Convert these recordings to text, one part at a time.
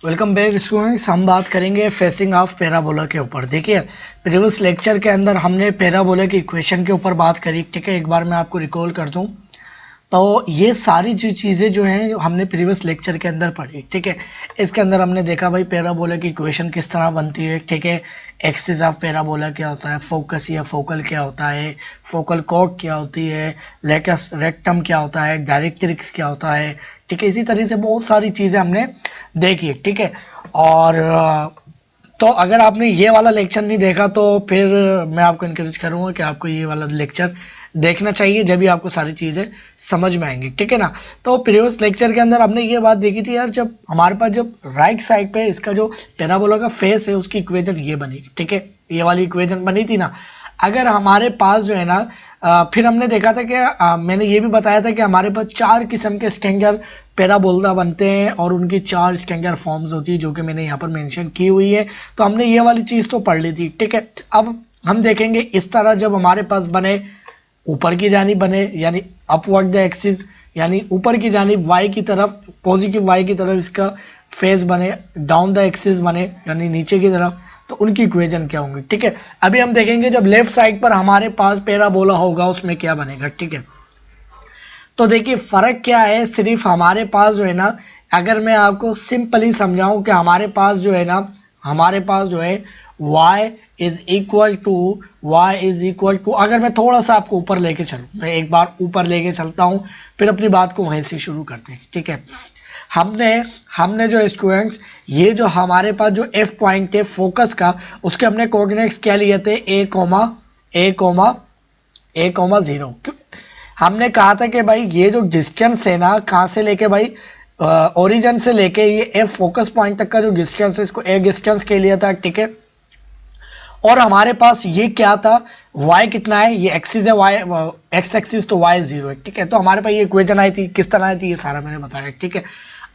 Welcome back students. हम बात करेंगे फेसिंग ऑफ पैराबोला के ऊपर। देखिए, प्रीवियस लेक्चर के अंदर हमने पैराबोला की इक्वेशन के ऊपर बात करी। ठीक है, एक बार मैं आपको रिकॉल कर दूं तो ये सारी जो चीज़ें जो हैं हमने प्रीवियस लेक्चर के अंदर पढ़ी। ठीक है, इसके अंदर हमने देखा भाई पैराबोला की इक्वेशन किस तरह बनती है। ठीक है, एक्सिस ऑफ पैराबोला क्या होता है, फोकस या फोकल क्या होता है, फोकल कॉर्ड क्या होती है, लेकस रेक्टम क्या होता है, डायरेक्ट्रिक्स क्या होता है। ठीक है, इसी तरह से बहुत सारी चीज़ें हमने देखी। ठीक है, और तो अगर आपने ये वाला लेक्चर नहीं देखा तो फिर मैं आपको इनकरेज करूंगा कि आपको ये वाला लेक्चर देखना चाहिए, जब भी आपको सारी चीज़ें समझ में आएंगी। ठीक है ना। तो प्रीवियस लेक्चर के अंदर हमने ये बात देखी थी यार, जब हमारे पास जब राइट साइड पे इसका जो पैराबोला का फेस है उसकी इक्वेशन ये बनेगी। ठीक है, ये वाली इक्वेशन बनी थी ना। अगर हमारे पास जो है ना फिर हमने देखा था कि मैंने ये भी बताया था कि हमारे पास 4 किस्म के स्ट्रेंगर पैराबोला बनते हैं और उनकी 4 स्ट्रेंगर फॉर्म्स होती है, जो कि मैंने यहाँ पर मेंशन की हुई है। तो हमने ये वाली चीज़ तो पढ़ ली थी। ठीक है, अब हम देखेंगे इस तरह जब हमारे पास बने, ऊपर की जानिब बने यानी अपवर्ड द एक्सिस, यानी ऊपर की जानिब वाई की तरफ, पॉजिटिव वाई की तरफ इसका फेस बने, डाउन द एक्सिस बने यानी नीचे की तरफ, तो उनकी इक्वेशन क्या होंगी। ठीक है, अभी हम देखेंगे जब लेफ्ट साइड पर हमारे पास पैराबोला होगा उसमें क्या बनेगा। ठीक है, तो देखिए फर्क क्या है, सिर्फ हमारे पास जो है ना, अगर मैं आपको सिंपली समझाऊं कि हमारे पास जो है ना, हमारे पास जो है y इज इक्वल टू, अगर मैं थोड़ा सा आपको ऊपर लेके चलूं, मैं एक बार ऊपर लेके चलता हूं, फिर अपनी बात को वहीं से शुरू करते हैं। ठीक है, हमने हमने जो स्टूडेंट्स, ये जो हमारे पास जो एफ पॉइंट है फोकस का, उसके हमने कोऑर्डिनेट्स क्या लिए थे, a,0। हमने कहा था कि भाई ये जो डिस्टेंस है ना, कहाँ से लेके भाई, ओरिजिन से लेके ये एफ फोकस पॉइंट तक का जो डिस्टेंस है, इसको ए डिस्टेंस के लिए था। ठीक है, और हमारे पास ये क्या था, y कितना है, ये एक्सिस है, y एक्स एक्सिस, तो y 0 है। ठीक है, तो हमारे पास ये इक्वेशन आई थी, किस तरह आई थी ये सारा मैंने बताया। ठीक है,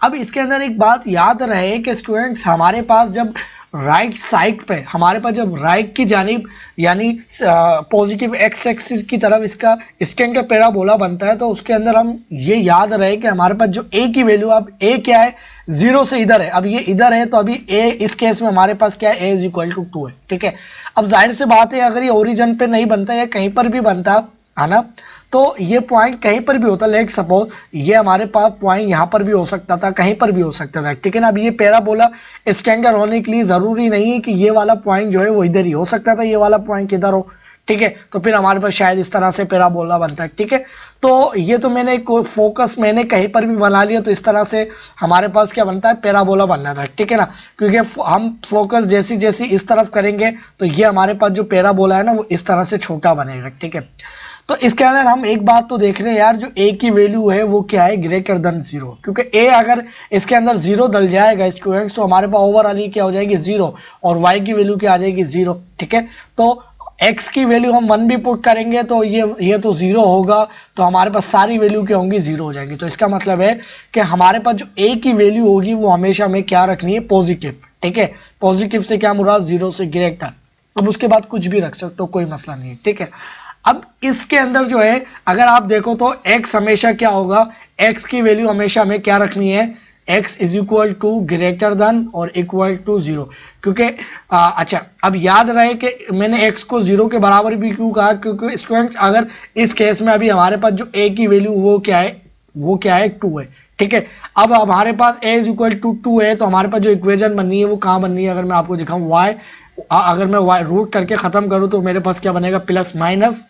अब इसके अंदर एक बात याद रहे कि स्टूडेंट्स, हमारे पास जब राइट साइड पे, हमारे पास जब राइट की जानिब यानी पॉजिटिव एक्स एक्सिस की तरफ इसका स्ट्रेंथ का पैराबोला बनता है, तो उसके अंदर हम ये याद रहे कि हमारे पास जो a की वैल्यू, अब a क्या है, 0 से इधर है, अब ये इधर है, तो अभी a इस केस में हमारे पास क्या है, a इज इक्वल टू 2 है। ठीक है, अब जाहिर से बात है, अगर ये ओरिजिन पे नहीं बनता या कहीं पर भी बनता है ना, तो ये पॉइंट कहीं पर भी होता, लाइक सपोज ये हमारे पास पॉइंट यहाँ पर भी हो सकता था, कहीं पर भी हो सकता था। ठीक है ना, अब ये पैराबोला स्ट्रेंगर होने के लिए जरूरी नहीं है कि ये वाला पॉइंट जो है वो इधर ही हो सकता था, ये वाला पॉइंट इधर हो। ठीक है, तो फिर हमारे पास शायद इस तरह से पैराबोला बनता है। ठीक है, तो ये तो मैंने फोकस मैंने कहीं पर भी बना लिया, तो इस तरह से हमारे पास क्या बनता है, पैराबोला बनना था। ठीक है ना, क्योंकि हम फोकस जैसी जैसी इस तरफ करेंगे तो ये हमारे पास जो पैराबोला है ना वो इस तरह से छोटा बनेगा। ठीक है, तो इसके अंदर हम एक बात तो देख रहे हैं यार, जो a की वैल्यू है वो क्या है, ग्रेटर देन 0, क्योंकि a अगर इसके अंदर 0 डल जाएगा स्टूडेंट्स, तो हमारे पास ओवरऑल ये क्या हो जाएगी, 0, और y की वैल्यू क्या आ जाएगी, 0। ठीक है, तो x की वैल्यू हम 1 भी पुट करेंगे तो ये तो 0 होगा, तो हमारे पास सारी वैल्यू क्या होंगी, 0 हो जाएंगी। तो इसका मतलब है कि हमारे पास जो a की वैल्यू होगी वो हमेशा हमें क्या रखनी है, पॉजिटिव। ठीक है, पॉजिटिव से क्या मुराद, 0 से ग्रेटर। अब उसके बाद कुछ भी रख सकते हो, कोई मसला नहीं है। ठीक है, अब इसके अंदर जो है अगर आप देखो तो x हमेशा क्या होगा, x की वैल्यू हमेशा हमें क्या रखनी है, x is equal to greater than और इक्वल टू 0, क्योंकि अच्छा अब याद रहे कि मैंने x को 0 के बराबर भी क्यों कहा, क्योंकि स्टूडेंट्स अगर इस केस में अभी हमारे पास जो a की वैल्यू वो क्या है 2 है। ठीक है, अब हमारे पास a इज इक्वल टू 2 है, तो हमारे पास जो इक्वेशन बननी है वो कहाँ बननी है, अगर मैं आपको दिखाऊं y, अगर मैं y रूट करके खत्म करूं तो मेरे पास क्या बनेगा, प्लस माइनस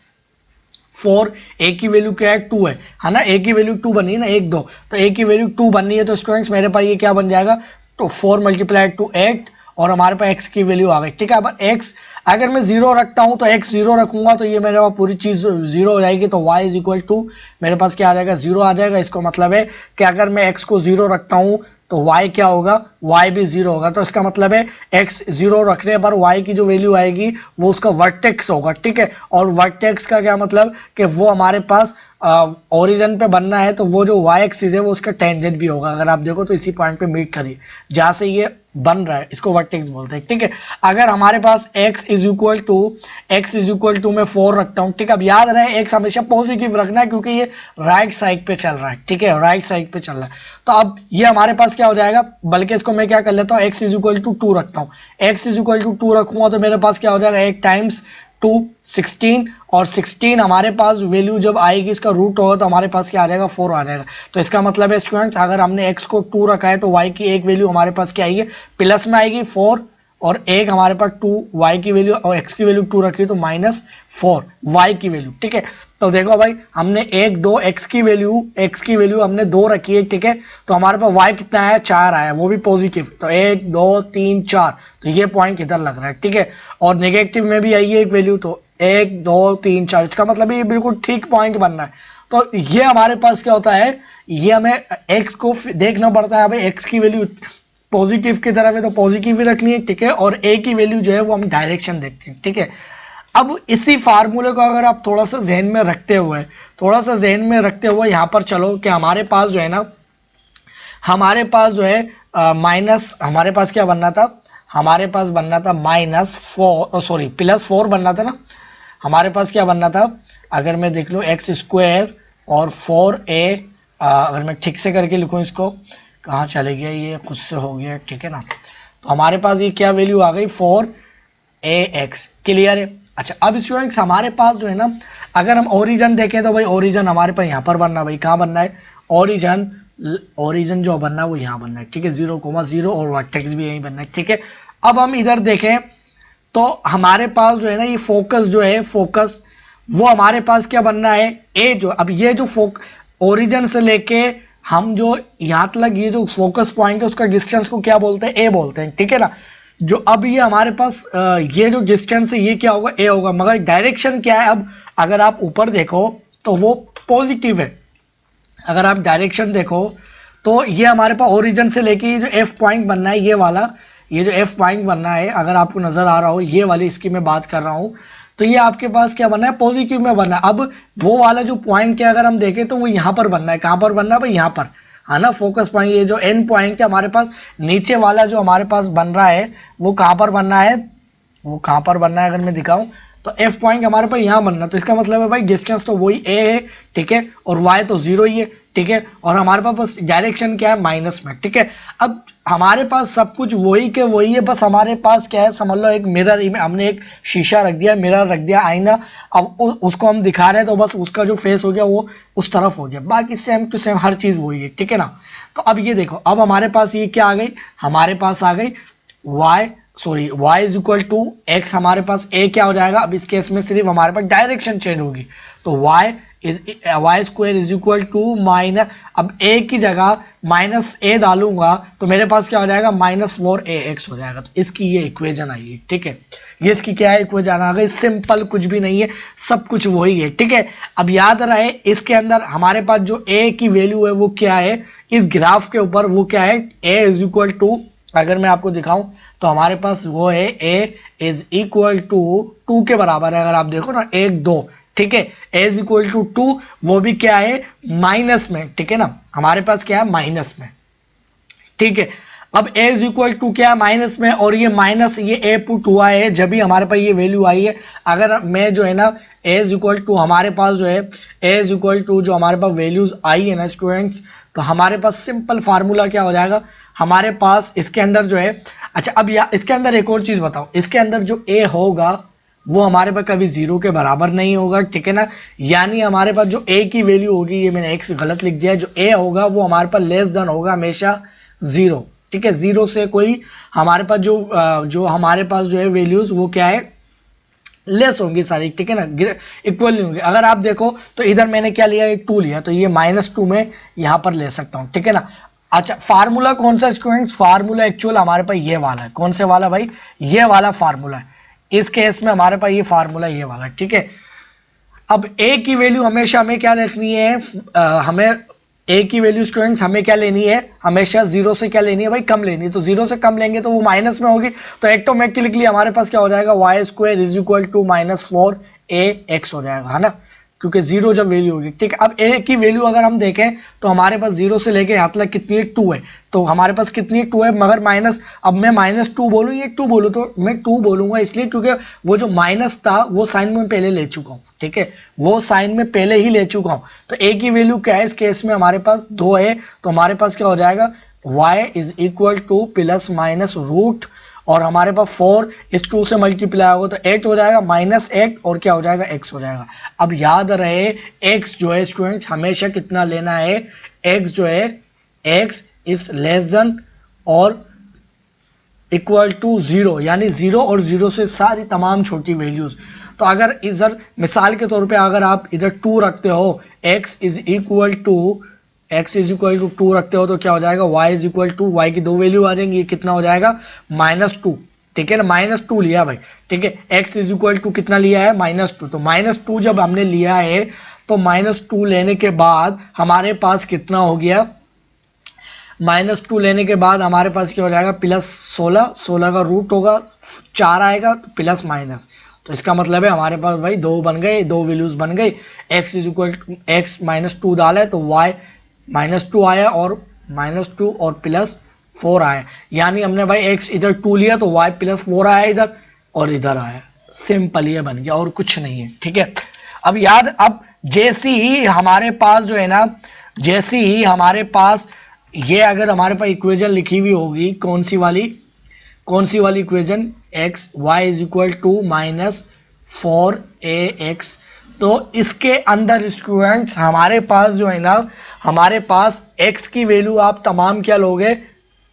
4, a की वैल्यू क्या है, 2 है ना, a की वैल्यू 2 बनी है ना, 1 2, तो a की वैल्यू 2 बननी है, तो स्टूडेंट्स मेरे पास ये क्या बन जाएगा, तो 4 मल्टीप्लाई टू 8, और हमारे पास x की वैल्यू आ गई। ठीक है, अब x अगर मैं 0 रखता हूं तो x 0 रखूंगा तो ये मेरे पास पूरी चीज 0 हो जाएगी, तो y इज इक्वल टू मेरे पास क्या आ जाएगा, 0 आ जाएगा। इसको मतलब है कि अगर मैं x को 0 रखता हूं तो y क्या होगा, y भी 0 होगा, तो इसका मतलब है x 0 रखने पर y की जो वैल्यू आएगी वो उसका वर्टेक्स होगा। ठीक है, और वर्टेक्स का क्या मतलब कि वो हमारे पास ओरिजिन पे बनना है, तो वो जो y एक्सिस है वो उसका टेंजेंट भी होगा। अगर आप देखो तो इसी पॉइंट पे मीट करिए, जहां से ये बन रहा है, इसको वर्टेक्स बोलते हैं, ठीक है। अगर हमारे पास x इज इक्वल टू मैं 4 रखता हूं, ठीक है। अब याद रहे x हमेशा पॉजिटिव रखना है क्योंकि ये राइट साइड पे चल रहा है, ठीक है, राइट साइड पे चल रहा है। तो अब ये हमारे पास क्या हो जाएगा, बल्कि इसको मैं क्या कर लेता हूँ, x इज इक्वल टू 2 रखता हूँ। x इज इक्वल टू 2 रखूंगा तो मेरे पास क्या हो जाएगा, 8 टाइम्स 2 16, और 16 हमारे पास वैल्यू जब आएगी इसका रूट होगा तो हमारे पास क्या आ जाएगा, 4 आ जाएगा। तो इसका मतलब है स्टूडेंट्स, अगर हमने x को 2 रखा है तो y की एक वैल्यू हमारे पास क्या आएगी, प्लस में आएगी 4, और एक हमारे पास 2 y की वैल्यू और x की वैल्यू 2 रखी है तो -4 y की वैल्यू, ठीक है। तो देखो भाई, हमने 1 2 x की वैल्यू हमने 2 रखी है, ठीक है। तो हमारे पास y कितना है, 4 आया, वो भी पॉजिटिव। तो 1 2 3 4, तो ये पॉइंट इधर लग रहा है, ठीक है। और नेगेटिव में भी आई है एक वैल्यू, तो 1 2 3 4, इसका मतलब ये बिल्कुल ठीक पॉइंट बन रहा है। तो ये हमारे पास क्या होता है, ये हमें x को देखना पड़ता है, भाई x की वैल्यू पॉजिटिव की तरफ है तो पॉजिटिव ही रखनी है, ठीक है। और a की वैल्यू जो है वो हम डायरेक्शन देखते हैं, ठीक है। अब इसी फार्मूले को अगर आप थोड़ा सा जहन में रखते हुए यहाँ पर चलो कि हमारे पास जो है ना, हमारे पास जो है माइनस, हमारे पास क्या बनना था, हमारे पास बनना था +4 बनना था ना। हमारे पास क्या बनना था, अगर मैं देख लूँ x² और 4a, अगर मैं ठीक से करके लिखूँ इसको, कहाँ चले गया ये, खुद से हो गया, ठीक है ना। तो हमारे पास ये क्या वैल्यू आ गई, 4ax, क्लियर है। अच्छा, अब स्टूडेंट्स हमारे पास जो है ना, अगर हम ओरिजिन देखें तो भाई ओरिजिन हमारे पास यहाँ पर बनना है, भाई कहाँ बनना है, ओरिजिन जो बनना है वो यहाँ बनना है, ठीक है, 0,0, और वर्टेक्स भी यहीं बनना है, ठीक है। अब हम इधर देखें तो हमारे पास जो है ना, ये फोकस जो है, फोकस वो हमारे पास क्या बनना है, ए जो, अब ये जो ओरिजिन से लेके हम जो यहाँ तक ये जो फोकस पॉइंट है उसका डिस्टेंस को क्या बोलते हैं, ए बोलते हैं, ठीक है ना। जो अब ये हमारे पास ये जो डिस्टेंस है ये क्या होगा, ए होगा, मगर डायरेक्शन क्या है, अब अगर आप ऊपर देखो तो वो पॉजिटिव है। अगर आप डायरेक्शन देखो तो ये हमारे पास ओरिजिन से लेके ये जो एफ पॉइंट बनना है, ये वाला, ये जो एफ पॉइंट बनना है, अगर आपको नजर आ रहा हो, ये वाली इसकी मैं बात कर रहा हूँ, तो ये आपके पास क्या बनना है, पॉजिटिव में बनना है। अब वो वाला जो पॉइंट है अगर हम देखें तो वो यहाँ पर बनना है, कहाँ पर बनना है भाई, यहाँ पर, है ना, फोकस पॉइंट, ये जो एन पॉइंट है हमारे पास, नीचे वाला जो हमारे पास बन रहा है वो कहाँ पर बनना है, वो कहाँ पर बनना है, अगर मैं दिखाऊं तो एफ पॉइंट हमारे पास यहाँ बनना। तो इसका मतलब है भाई डिस्टेंस तो वही ए है, ठीक है, और वाई तो 0 ही है, ठीक है। और हमारे पास बस डायरेक्शन क्या है, माइनस में, ठीक है। अब हमारे पास सब कुछ वही के वही है, बस हमारे पास क्या है, समझ लो एक मिरर, हमने एक शीशा रख दिया, मिरर रख दिया, आईना, अब उसको हम दिखा रहे हैं तो बस उसका जो फेस हो गया वो उस तरफ हो गया, बाकी सेम टू सेम हर चीज वही है, ठीक है ना। तो अब ये देखो, अब हमारे पास ये क्या आ गई, हमारे पास आ गई y is equal to x, हमारे पास a क्या हो जाएगा, अब इस केस में सिर्फ हमारे पास डायरेक्शन चेंज होगी, तो y² is equal to minus, अब a की जगह -a डालूंगा तो मेरे पास क्या हो जाएगा, -4ax हो जाएगा। तो इसकी ये इक्वेशन आई है, ठीक है, ये इसकी क्या है, इक्वेशन आ गई, सिंपल, कुछ भी नहीं है, सब कुछ वही है, ठीक है। अब याद रहे इसके अंदर हमारे पास जो a की वैल्यू है वो क्या है, इस ग्राफ के ऊपर वो क्या है, a इज इक्वल टू, अगर मैं आपको दिखाऊं तो हमारे पास वो है a इज इक्वल टू 2 के बराबर है, अगर आप देखो ना 1 2, ठीक है, a इज इक्वल टू 2, वो भी क्या है, माइनस में, ठीक है ना, हमारे पास क्या है, माइनस में, ठीक है। अब a इज इक्वल टू क्या है, माइनस में, और ये माइनस ये a पुट हुआ है जब भी हमारे पास ये वैल्यू आई है। अगर मैं जो है ना a इज इक्वल टू, हमारे पास जो है a इज इक्वल टू जो हमारे पास वैल्यूज आई है ना स्टूडेंट्स, तो हमारे पास सिंपल फार्मूला क्या हो जाएगा, हमारे पास इसके अंदर जो है, अच्छा अब इसके अंदर एक और चीज बताओ, इसके अंदर जो a होगा वो हमारे पास कभी 0 के बराबर नहीं होगा, ठीक है ना। यानी हमारे पास जो a की वैल्यू होगी, ये मैंने x गलत लिख दिया है, जो a होगा वो हमारे पास लेस देन होगा हमेशा 0, ठीक है। 0 से कोई हमारे पास जो हमारे पास जो है वैल्यूज वो क्या है, लेस होंगी सारी, ठीक है ना, इक्वल नहीं होंगी। अगर आप देखो तो इधर मैंने क्या लिया, एक 2 लिया, तो ये -2 में यहां पर ले सकता हूं, ठीक है ना। अच्छा, फार्मूला कौन सा स्टूडेंट्स, फार्मूला एक्चुअल हमारे पास ये वाला है, कौन से वाला भाई, ये वाला फार्मूला है। इस केस में हमारे पास ये फार्मूला ये वाला है, ठीक है। अब a की वैल्यू हमेशा हमें क्या रखनी है, हमें a की वैल्यू स्टूडेंट्स हमें क्या लेनी है, हमेशा 0 से क्या लेनी है भाई, कम लेनी है। तो 0 से कम लेंगे तो वो माइनस में होगी, तो ऑटोमेटिकली हमारे पास क्या हो जाएगा, y² is equal to -4ax हो जाएगा, है ना। क्योंकि जीरो जब वैल्यू होगी, ठीक है। अब ए की वैल्यू अगर हम देखें तो हमारे पास जीरो से लेके यहाँ तक कितनी है, 2 है। तो हमारे पास कितनी 2 है, मगर माइनस, अब मैं -2 बोलूँ ये 2 बोलूँ तो मैं 2 बोलूंगा इसलिए क्योंकि वो जो माइनस था वो साइन में पहले ले चुका हूँ, ठीक है, वो साइन में पहले ही ले चुका हूँ। तो ए की वैल्यू क्या है इस केस में, हमारे पास 2 है, तो हमारे पास क्या हो जाएगा, y is equal to plus minus root, और हमारे पास 4 इस 2 से मल्टीप्लाई होगा तो 8 हो जाएगा, -8 और क्या हो जाएगा, x हो जाएगा। अब याद रहे x जो है स्टूडेंट्स हमेशा कितना लेना है, x जो है x इज लेस देन और इक्वल टू 0, यानी 0 और 0 से सारी तमाम छोटी वैल्यूज। तो अगर इधर मिसाल के तौर पे अगर आप इधर 2 रखते हो, x इज इक्वल टू 2 रखते हो तो क्या हो जाएगा, y is equal to, y की दो वैल्यू आ जाएंगी, ये कितना हो जाएगा -2, ठीक है ना, -2 लिया भाई, ठीक है। x इज इक्वल टू कितना लिया है, -2, तो -2 जब हमने लिया है तो -2 लेने के बाद हमारे पास कितना हो गया, -2 लेने के बाद हमारे पास क्या हो जाएगा, +16, 16 का रूट होगा 4 आएगा तो प्लस माइनस, तो इसका मतलब है हमारे पास भाई दो बन गए, दो वैल्यूज बन गई। x is equal to x -2 डाला है तो y -2 आया और -2 और +4 आया, यानी हमने भाई x इधर 2 लिया तो y +4 आया इधर और इधर आया, सिंपल ये बन गया और कुछ नहीं है, ठीक है। अब याद, अब जैसी ही हमारे पास जो है ना, जैसी ही हमारे पास ये अगर हमारे पास इक्वेशन लिखी हुई होगी, कौन सी वाली equation, x y is equal to -4ax, तो इसके अंदर स्टूडेंट्स हमारे पास जो है ना, हमारे पास x की वैल्यू आप तमाम क्या लोगे,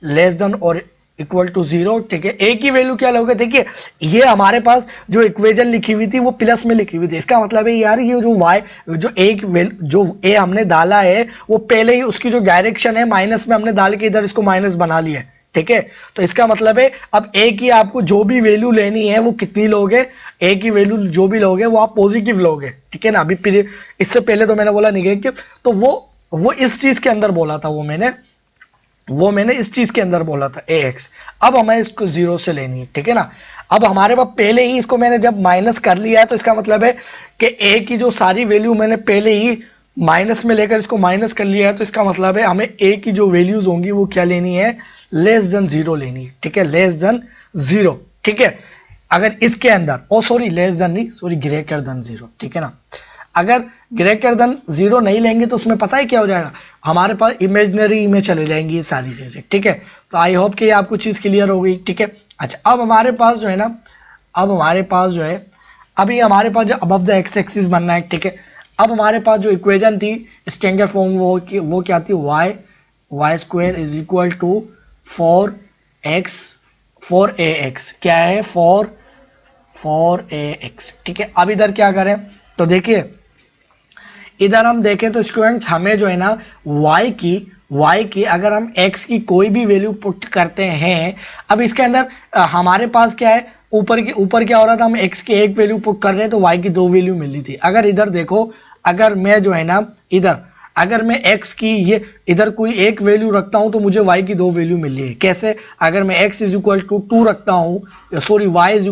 लेस देन और इक्वल टू 0, ठीक है। a की वैल्यू क्या लोगे, देखिए ये हमारे पास जो इक्वेशन लिखी हुई थी वो प्लस में लिखी हुई थी, इसका मतलब है यार ये जो y जो जो a हमने डाला है वो पहले ही उसकी जो डायरेक्शन है माइनस में हमने डाल के इधर इसको माइनस बना लिया है, ठीक है। तो इसका मतलब है अब a की आपको जो भी वैल्यू लेनी है वो कितनी लोगे, a की वैल्यू जो भी लोगे वो आप पॉजिटिव लोगे, ठीक है ना। अभी इससे पहले तो मैंने बोला नेगेटिव, तो वो इस चीज के अंदर बोला था, वो मैंने इस चीज के अंदर बोला था ax। अब हमें इसको 0 से लेनी है, ठीक है ना। अब हमारे पास पहले ही इसको मैंने जब माइनस कर लिया है तो इसका मतलब है कि a की जो सारी वैल्यू मैंने पहले ही माइनस में लेकर इसको माइनस कर लिया है, तो इसका मतलब है हमें a की जो वैल्यूज होंगी वो क्या लेनी है, लेस देन 0 लेनी है, ठीक है, लेस देन 0, ठीक है। अगर इसके अंदर, ओ सॉरी लेस देन नहीं, सॉरी ग्रेटर देन 0, ठीक है ना। अगर ग्रेटर देन 0 नहीं लेंगे तो उसमें पता है क्या हो जाएगा, हमारे पास इमेजिनरी में चले जाएंगी ये सारी चीजें, ठीक है। तो आई होप कि आपको चीज क्लियर हो गई, ठीक है। अच्छा, अब हमारे पास जो है ना, अब हमारे पास जो है, अभी हमारे पास जो अबव द एक्स एक्सिस बनना है, ठीक है। अब हमारे पास जो इक्वेशन थी स्टैंडर्ड फॉर्म वो क्या थी, y square is equal to 4ax, क्या है 4ax, ठीक है। अब इधर क्या करें, तो देखिए इधर हम देखें तो स्टूडेंट्स हमें जो है ना y की अगर हम x की कोई भी वैल्यू पुट करते हैं, अब इसके अंदर हमारे पास क्या है, ऊपर क्या हो रहा था, हम x की एक वैल्यू पुट कर रहे हैं तो y की दो वैल्यू मिल रही थी। अगर इधर देखो, अगर मैं जो है ना इधर अगर मैं x की ये इधर कोई एक वैल्यू रखता हूं तो मुझे y की दो वैल्यू मिल रही है, कैसे, अगर मैं x इज इक्वल टू 2 रखता हूं, sorry y is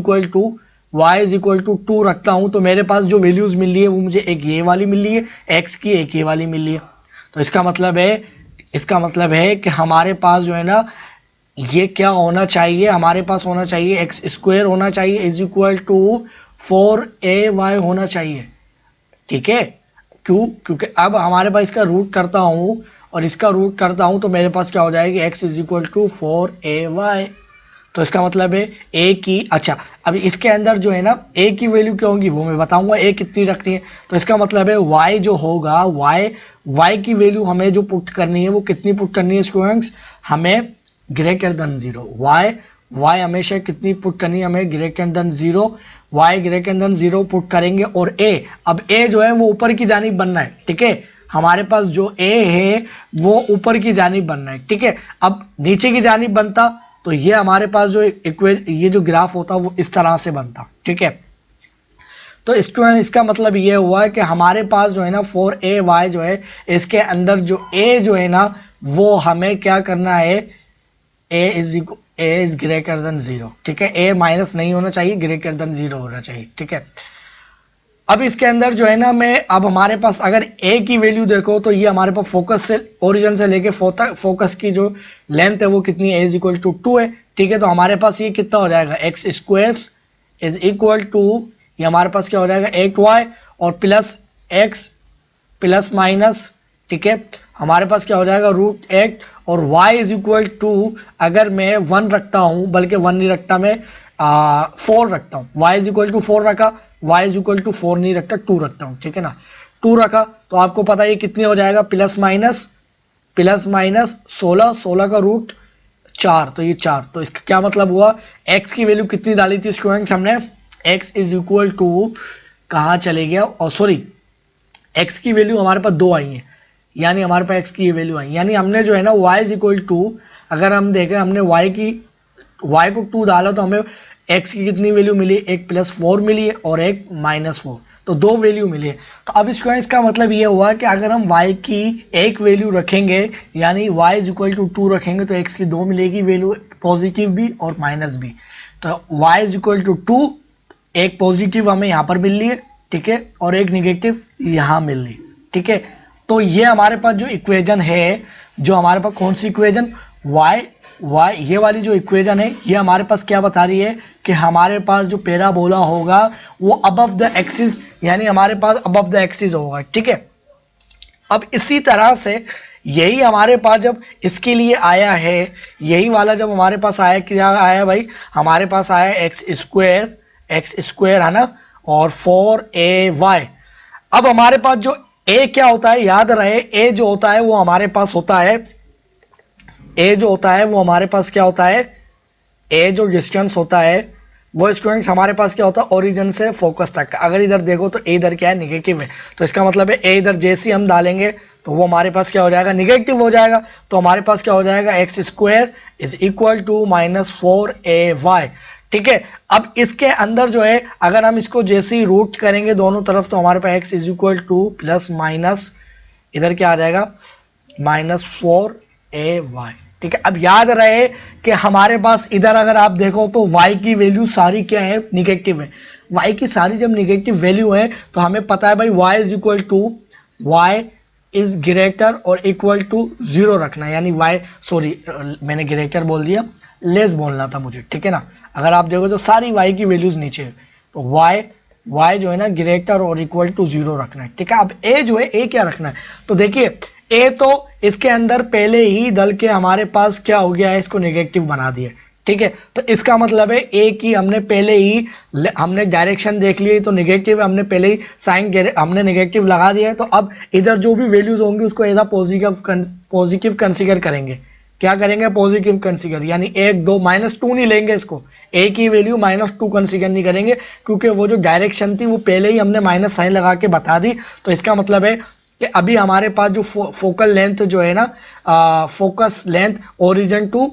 equal to 2 रखता हूं तो मेरे पास जो वैल्यूज मिल रही है वो मुझे एक ये वाली मिल रही है, x की एक ये वाली मिल रही है। तो इसका मतलब है कि हमारे पास जो है ना ये क्या होना चाहिए, हमारे पास होना चाहिए एक्स स्क्वायर होना चाहिए इज इक्वल टू 4ay होना चाहिए, ठीक है। क्योंकि अब हमारे पास इसका रूट करता हूं और इसका रूट करता हूं तो मेरे पास क्या हो जाएगी, x is equal to 4ay। तो इसका मतलब है a की, अच्छा अभी इसके अंदर जो है ना a की वैल्यू क्या होगी वो मैं बताऊंगा, a कितनी रखनी है। तो इसका मतलब है y जो होगा, y की वैल्यू हमें जो पुट करनी है वो कितनी पुट करनी है स्टूडेंट्स, हमें ग्रेटर देन 0, y हमेशा कितनी पुट करनी है, हमें greater than 0, y greater than 0 put करेंगे। और अब a जो है वो ऊपर की जानिब बनना है, ठीक है। हमारे पास जो a है वो ऊपर की जानिब बनना है, ठीक है। अब नीचे की जानिब बनता तो ये हमारे पास जो ये जो ग्राफ होता वो इस तरह से बनता, ठीक है। तो स्टूडेंट इसका मतलब ये हुआ कि हमारे पास जो है ना 4ay जो है इसके अंदर जो a जो है ना वो हमें क्या करना है, a इज ग्रेटर देन 0, ठीक है। a माइनस नहीं होना चाहिए, ग्रेटर देन 0 होना चाहिए, ठीक है। अब इसके अंदर जो है ना मैं अब हमारे पास अगर ए की वैल्यू देखो तो ये हमारे पास फोकस से ओरिजिन से लेके फोकस की जो लेंथ है वो कितनी है, इज इक्वल टू 2 है। ठीक है, तो हमारे पास ये कितना हो जाएगा, x square is equal to, ये हमारे पास क्या हो जाएगा 8y और प्लस एक्स प्लस माइनस, ठीक है, हमारे पास क्या हो जाएगा √8 और y इज इक्वल टू, अगर मैं 1 रखता हूं, बल्कि 1 नहीं रखता मैं 4 रखता हूं, y इज इक्वल टू 4 रखा, y इज इक्वल टू 4 नहीं रखता 2 रखता हूं, ठीक है ना, 2 रखा तो आपको पता है ये कितने हो जाएगा, प्लस माइनस 16, 16 का √4 तो ये 4, तो इसका क्या मतलब हुआ, x की वैल्यू कितनी डाली थी स्टूडेंट्स हमने, x इज इक्वल टू कहाँ चले गया, और सॉरी x की वैल्यू हमारे पास 2 आई है, यानी हमारे पास x की वैल्यू आई, यानी हमने जो है ना y इज इक्वल टू, अगर हम देखें हमने y को 2 डाला तो हमें x की कितनी वैल्यू मिली, एक +4 मिली है और एक -4, तो 2 वैल्यू मिली है। तो अब इसका मतलब ये हुआ कि अगर हम y की एक वैल्यू रखेंगे यानी y इज इक्वल टू 2 रखेंगे तो x की 2 मिलेगी वैल्यू, पॉजिटिव भी और माइनस भी, तो y इज इक्वल टू 2, एक पॉजिटिव हमें यहाँ पर मिल रही है, ठीक है, और एक निगेटिव यहाँ मिल रही है, ठीक है। तो ये हमारे पास जो इक्वेशन है, जो हमारे पास कौन सी इक्वेशन, y ये वाली जो इक्वेशन है ये हमारे पास क्या बता रही है कि हमारे पास जो पैराबोला होगा वो अबव द एक्सिस, यानी हमारे पास अबव द एक्सिस होगा, ठीक है। अब इसी तरह से यही हमारे पास जब इसके लिए आया है, यही वाला जब हमारे पास आया, क्या आया भाई, हमारे पास आया एक्स स्क्वायर है ना, और 4ay। अब हमारे पास जो a क्या होता है, याद रहे a जो होता है वो हमारे पास होता है, a जो होता है वो हमारे पास क्या होता है, a जो डिस्टेंस होता है वो स्टूडेंट्स हमारे पास क्या होता है, ओरिजिन से फोकस तक का। अगर इधर देखो तो a इधर क्या है, निगेटिव है, तो इसका मतलब है a इधर जैसे हम डालेंगे तो वो हमारे पास क्या हो जाएगा, निगेटिव हो जाएगा, तो हमारे पास क्या हो जाएगा, x square is equal to -4ay, ठीक है। अब इसके अंदर जो है अगर हम इसको जैसे ही रूट करेंगे दोनों तरफ तो हमारे पास X is equal to plus minus इधर क्या आ जाएगा -4ay, ठीक है। अब याद रहे कि हमारे पास इधर अगर आप देखो तो y की वैल्यू सारी क्या है, निगेटिव है, y की सारी जब निगेटिव वैल्यू है तो हमें पता है भाई y is equal to, y is greater और इक्वल टू 0 रखना, यानी y, सॉरी मैंने ग्रेटर बोल दिया, लेस बोलना था मुझे, ठीक है ना। अगर आप देखो तो सारी y की वैल्यूज नीचे है, तो y जो है ना ग्रेटर और इक्वल टू 0 रखना है, ठीक है। अब a जो है a क्या रखना है, तो देखिए a तो इसके अंदर पहले ही डल के हमारे पास क्या हो गया है, इसको नेगेटिव बना दिया, ठीक है। तो इसका मतलब है a की हमने पहले ही हमने डायरेक्शन देख ली तो नेगेटिव, हमने पहले ही साइन हमने नेगेटिव लगा दिया है, तो अब इधर जो भी वैल्यूज होंगी उसको एज पॉजिटिव कंसीडर करेंगे, क्या करेंगे, पॉजिटिव कंसीडर, यानी 1 2 -2 नहीं लेंगे इसको, a की वैल्यू -2 कंसीडर नहीं करेंगे, क्योंकि वो जो डायरेक्शन थी वो पहले ही हमने माइनस साइन लगा के बता दी। तो इसका मतलब है कि अभी हमारे पास जो फोकल लेंथ जो है ना, focus length origin to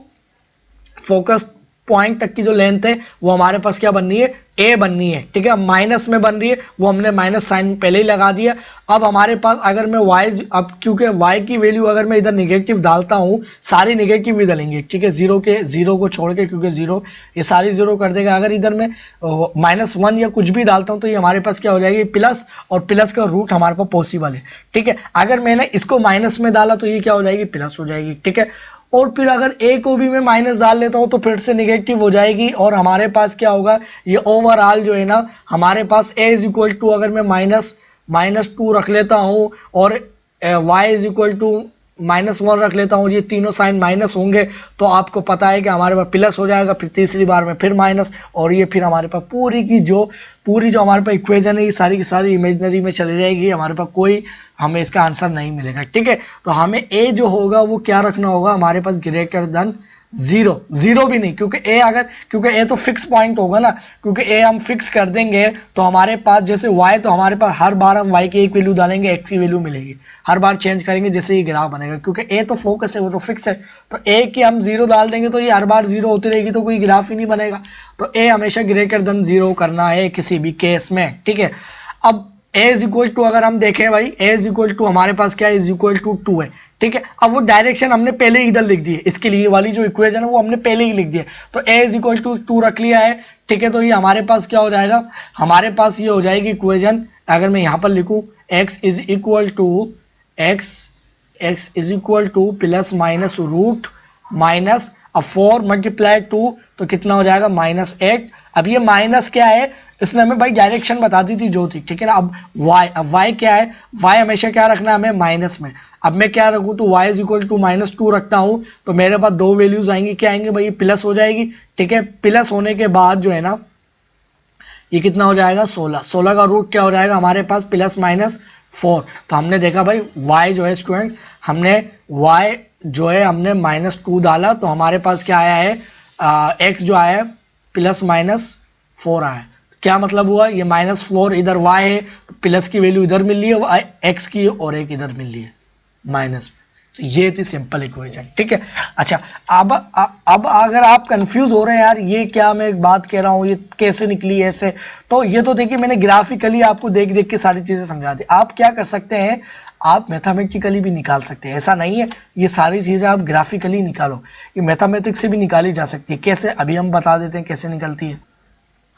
focus point तक की जो लेंथ है वो हमारे पास क्या बननी है, a बननी है, ठीक है। माइनस में बन रही है, वो हमने माइनस साइन पहले ही लगा दिया। अब हमारे पास अगर मैं y, अब क्योंकि y की वैल्यू अगर मैं इधर निगेटिव डालता हूं, सारी निगेटिव ही डालेंगे, ठीक है, जीरो को छोड़ के, क्योंकि जीरो ये सारी जीरो कर देगा। अगर इधर मैं -1 या कुछ भी डालता हूं तो ये हमारे पास क्या हो जाएगी, प्लस, और प्लस का रूट हमारे पास पॉसिबल है, ठीक है। अगर मैंने इसको माइनस में डाला तो ये क्या हो जाएगी, प्लस हो जाएगी, ठीक है। और फिर अगर a को भी मैं माइनस डाल लेता हूं तो फिर से निगेटिव हो जाएगी, और हमारे पास क्या होगा, ये ओवरऑल जो है ना हमारे पास a इज इक्वल टू, अगर मैं -2 रख लेता हूं और y इज इक्वल टू -1 रख लेता हूं, ये तीनों साइन माइनस होंगे, तो आपको पता है कि हमारे पास प्लस हो जाएगा, फिर तीसरी बार में फिर माइनस, और ये फिर हमारे पास पूरी जो हमारे पास इक्वेशन है ये सारी की सारी इमेजिनरी में चली जाएगी, हमारे पास कोई हमें इसका आंसर नहीं मिलेगा, ठीक है। तो हमें a जो होगा वो क्या रखना होगा, हमारे पास ग्रेटर देन 0 भी नहीं, क्योंकि a तो फिक्स पॉइंट होगा ना, क्योंकि a हम फिक्स कर देंगे तो हमारे पास जैसे y, तो हमारे पास हर बार हम y की एक वैल्यू डालेंगे x की वैल्यू मिलेगी, हर बार चेंज करेंगे जैसे ये ग्राफ बनेगा, क्योंकि a तो फोकस है, वो तो फिक्स है, तो a की हम 0 डाल देंगे तो ये हर बार 0 होती रहेगी, तो कोई ग्राफ ही नहीं बनेगा। तो a हमेशा ग्रेटर देन 0 करना है किसी भी केस में, ठीक है। अब a इज इक्वल टू, अगर हम देखें भाई a इज इक्वल टू हमारे पास क्या है, इज इक्वल टू 2 है, ठीक है। अब वो डायरेक्शन हमने पहले ही इधर लिख दी है, इसके लिए वाली जो इक्वेशन है वो हमने पहले ही लिख दी है, तो a इज इक्वल टू 2 रख लिया है, ठीक है। तो ये हमारे पास क्या हो जाएगा, हमारे पास ये हो जाएगी इक्वेशन अगर मैं यहाँ पर लिखूं x is equal to plus minus root minus अब 4 मल्टीप्लाई 2 तो कितना हो जाएगा -8। अब ये माइनस क्या है, इसने हमें भाई डायरेक्शन बता दी थी जो थी, ठीक है ना। अब y क्या है, y हमेशा क्या रखना है हमें माइनस में। अब मैं क्या रखूँ तो y इज इक्वल टू -2 रखता हूँ, तो मेरे पास दो वैल्यूज आएंगी, क्या आएंगे भाई, प्लस हो जाएगी, ठीक है। प्लस होने के बाद जो है ना ये कितना हो जाएगा 16 का रूट क्या हो जाएगा हमारे पास +-4। तो हमने देखा भाई y जो है स्टूडेंट्स, हमने y जो है हमने -2 डाला तो हमारे पास क्या आया है, x जो आया है +-4 आया है। क्या मतलब हुआ, ये -4 इधर y है तो प्लस की वैल्यू इधर मिल रही है x की, और एक इधर मिल रही है माइनस। तो ये थी सिंपल इक्वेशन, ठीक है। अच्छा अब अगर आप कंफ्यूज हो रहे हैं यार ये क्या मैं एक बात कह रहा हूँ ये कैसे निकली ऐसे, तो ये तो देखिए मैंने ग्राफिकली आपको देख देख के सारी चीजें समझा दी। आप क्या कर सकते हैं, आप मैथमेटिकली भी निकाल सकते हैं, ऐसा नहीं है ये सारी चीजें आप ग्राफिकली निकालो, ये मैथमेटिक्स से भी निकाली जा सकती है। कैसे, अभी हम बता देते हैं कैसे निकलती है।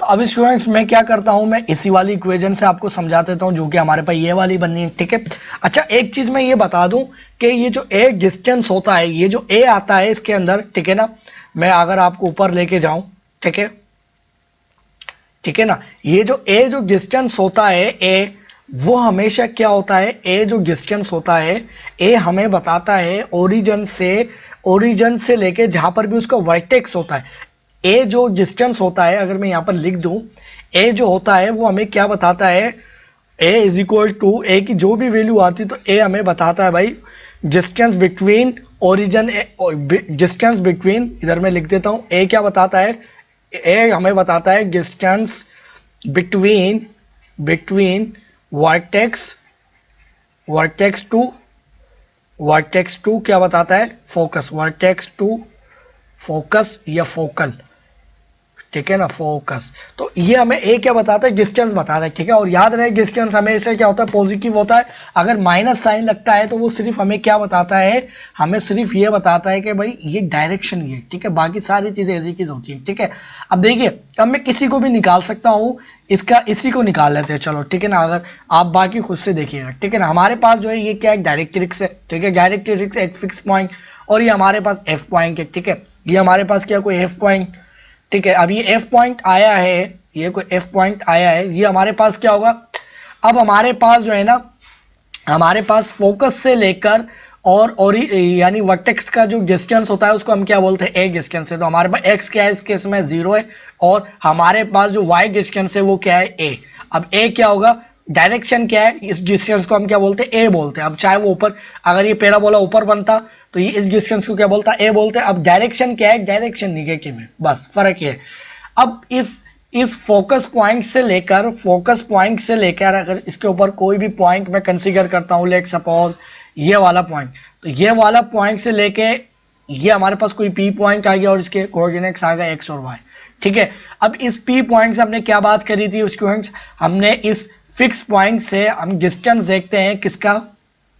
तो अभी स्टूडेंट्स मैं क्या करता हूं, मैं इसी वाली इक्वेशन से आपको समझा देता हूं जो कि हमारे पास ये वाली बननी है, ठीक है। अच्छा एक चीज मैं ये बता दूं कि ये जो ए डिस्टेंस होता है, ये जो ए आता है इसके अंदर, ठीक है ना, मैं अगर आपको ऊपर लेके जाऊं, ठीक है, ठीक है ना, ये जो ए जो डिस्टेंस होता है ए, वो हमेशा क्या होता है, ए जो डिस्टेंस होता है ए हमें बताता है ओरिजिन से लेके जहां पर भी उसका वर्टेक्स होता है। ए जो डिस्टेंस होता है, अगर मैं यहां पर लिख दूं, ए जो होता है वो हमें क्या बताता है, ए इज इक्वल टू ए की जो भी वैल्यू आती तो ए हमें बताता है भाई distance between origin, distance between, इधर मैं लिख देता हूं, ए क्या बताता है, ए हमें बताता है डिस्टेंस बिटवीन वर्टेक्स टू क्या बताता है, फोकस, वर्टेक्स टू फोकस या फोकल, ठीक है ना, फोकस। तो ये हमें ए क्या बताता है, डिस्टेंस बताता है, ठीक है। और याद रहे डिस्टेंस हमेशा क्या होता है, पॉजिटिव होता है। अगर माइनस साइन लगता है तो वो सिर्फ हमें क्या बताता है, हमें सिर्फ ये बताता है कि भाई ये डायरेक्शन ये, ठीक है, बाकी सारी चीजें ऐसी चीज होती है, ठीक है। अब देखिए अब मैं किसी को भी निकाल सकता हूँ, इसका इसी को निकाल लेते हैं, चलो ठीक है ना। अगर आप बाकी खुद से देखिएगा, ठीक है ना, हमारे पास जो है ये क्या है, डायरेक्ट्रिक्स है, ठीक है, डायरेक्ट्रिक्स एक फिक्स पॉइंट, और ये हमारे पास एफ पॉइंट है, ठीक है, ये हमारे पास क्या कोई एफ पॉइंट, ठीक है। अब ये एफ पॉइंट आया है, ये कोई एफ पॉइंट आया है, ये हमारे पास क्या होगा, अब हमारे पास जो है ना, हमारे पास फोकस से लेकर और यानी वर्टेक्स का जो डिस्टेंस होता है उसको हम क्या बोलते हैं, ए डिस्टेंस है। तो हमारे पास एक्स क्या है इस केस में 0 है, और हमारे पास जो वाई डिस्टेंस है वो क्या है, ए। अब ए क्या होगा, डायरेक्शन क्या है, इस डिस्टेंस को हम क्या बोलते हैं, ए बोलते हैं। अब चाहे वो ऊपर, अगर ये पैराबोला ऊपर बनता तो ये इस डिस्टेंस को क्या बोलता है, ए बोलते हैं। अब डायरेक्शन क्या है, डायरेक्शन निगेटिव है, बस फर्क ये है। अब इस फोकस पॉइंट से लेकर अगर इसके ऊपर कोई भी पॉइंट मैं कंसीडर करता हूं, लेट सपोज ये वाला पॉइंट, तो ये वाला पॉइंट से लेके ये हमारे पास कोई पी पॉइंट आ गया और इसके कोऑर्डिनेट्स आ गए एक्स और वाई, ठीक है। अब इस पी पॉइंट से हमने क्या बात करी थी स्टूडेंट्स, हमने इस फिक्स पॉइंट से हम डिस्टेंस देखते हैं किसका,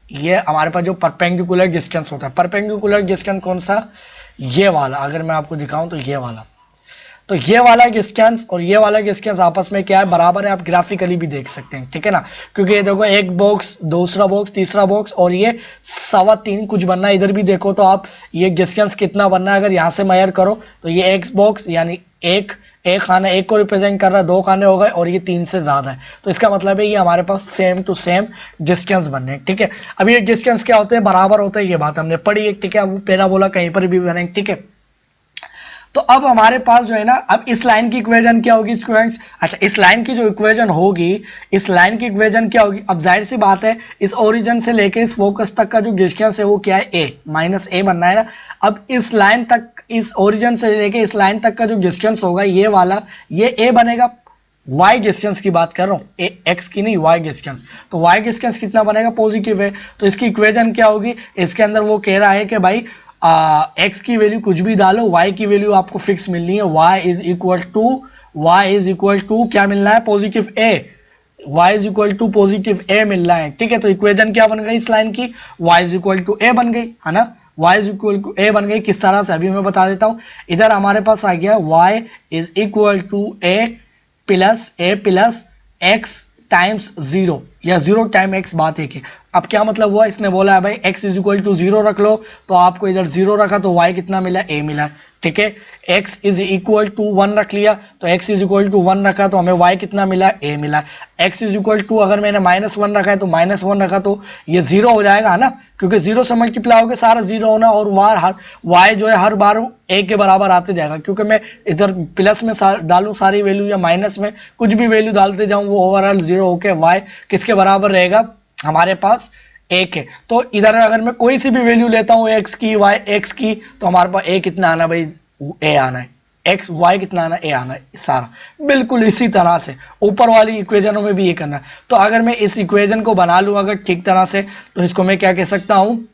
ये हमारे पास जो परपेंडिकुलर डिस्टेंस होता है, परपेंडिकुलर डिस्टेंस कौन सा, ये वाला, अगर मैं आपको दिखाऊं तो ये वाला, तो ये वाला डिस्टेंस और ये वाला डिस्टेंस आपस में क्या है, बराबर है। आप ग्राफिकली भी देख सकते हैं, ठीक है ना, क्योंकि ये देखो एक बॉक्स, दूसरा बॉक्स, तीसरा बॉक्स, और ये 3.25 कुछ बनना है। इधर भी देखो तो आप ये डिस्टेंस कितना बनना है, अगर यहाँ से मेजर करो तो ये एक्स बॉक्स यानी एक खाना एक को रिप्रेजेंट कर रहा है, 2 खाने हो गए, और ये 3 से ज्यादा है, तो इसका मतलब है ये हमारे पास सेम टू सेम डिस्टेंस बनने हैं, ठीक है। अब ये डिस्टेंस क्या होते हैं, बराबर होते हैं, ये बात हमने पढ़ी है, ठीक है। वो पैराबोला कहीं पर भी बने, ठीक है। तो अब हमारे पास जो है ना, अब इस लाइन की इक्वेशन क्या होगी स्टूडेंट्स, अच्छा इस लाइन की जो इक्वेशन होगी, इस लाइन की इक्वेशन क्या होगी, अब जाहिर सी बात है इस ओरिजिन से लेके इस फोकस तक का जो डिस्टेंस है वो क्या है, ए, -a बनना है ना। अब इस लाइन तक, इस ओरिजिन से लेके इस लाइन तक का जो डिस्टेंस होगा ये वाला, ये a बनेगा। y डिस्टेंस की बात कर रहा हूँ, x की नहीं, y डिस्टेंस, तो y डिस्टेंस कितना बनेगा, पॉजिटिव है। तो इसकी इक्वेशन क्या होगी, इसके अंदर वो कह रहा है कि भाई x की वैल्यू कुछ भी डालो, y की वैल्यू आपको फिक्स मिलनी है, y इज इक्वल टू क्या मिलना है, positive a, y is equal to positive a मिलना है, ठीक है। तो इक्वेशन क्या बन गई इस लाइन की, y is equal to a बन गई, है ना, y is equal to a बन गई। किस तरह से, अभी मैं बता देता हूं। इधर हमारे पास आ गया y is equal to a plus x times 0 या 0 टाइम x बात एक है। अब क्या मतलब हुआ, इसने बोला है भाई x इज इक्वल टू 0 रख लो, तो आपको इधर 0 रखा तो y कितना मिला, a मिला, ठीक है। x इज इक्वल टू 1 रख लिया तो x इज इक्वल टू 1 रखा तो हमें y कितना मिला, a मिला। x इज इक्वल टू अगर मैंने -1 रखा है तो -1 रखा तो ये 0 हो जाएगा ना, क्योंकि 0 से मल्टीप्लाई होकर सारा 0 होना, और y जो है हर बार a के बराबर आते जाएगा, क्योंकि मैं इधर प्लस में डालूं सारी वैल्यू या माइनस में कुछ भी वैल्यू डालते जाऊं वो ओवरऑल 0 होके y किसके बराबर रहेगा, हमारे पास एक है। तो इधर अगर मैं कोई सी भी वैल्यू लेता हूँ x की, y x की, तो हमारे पास a कितना आना भाई, a आना है, x y कितना आना, a आना है सारा। बिल्कुल इसी तरह से ऊपर वाली इक्वेशनों में भी ये करना है। तो अगर मैं इस इक्वेशन को बना लूँ अगर ठीक तरह से, तो इसको मैं क्या कह सकता हूँ,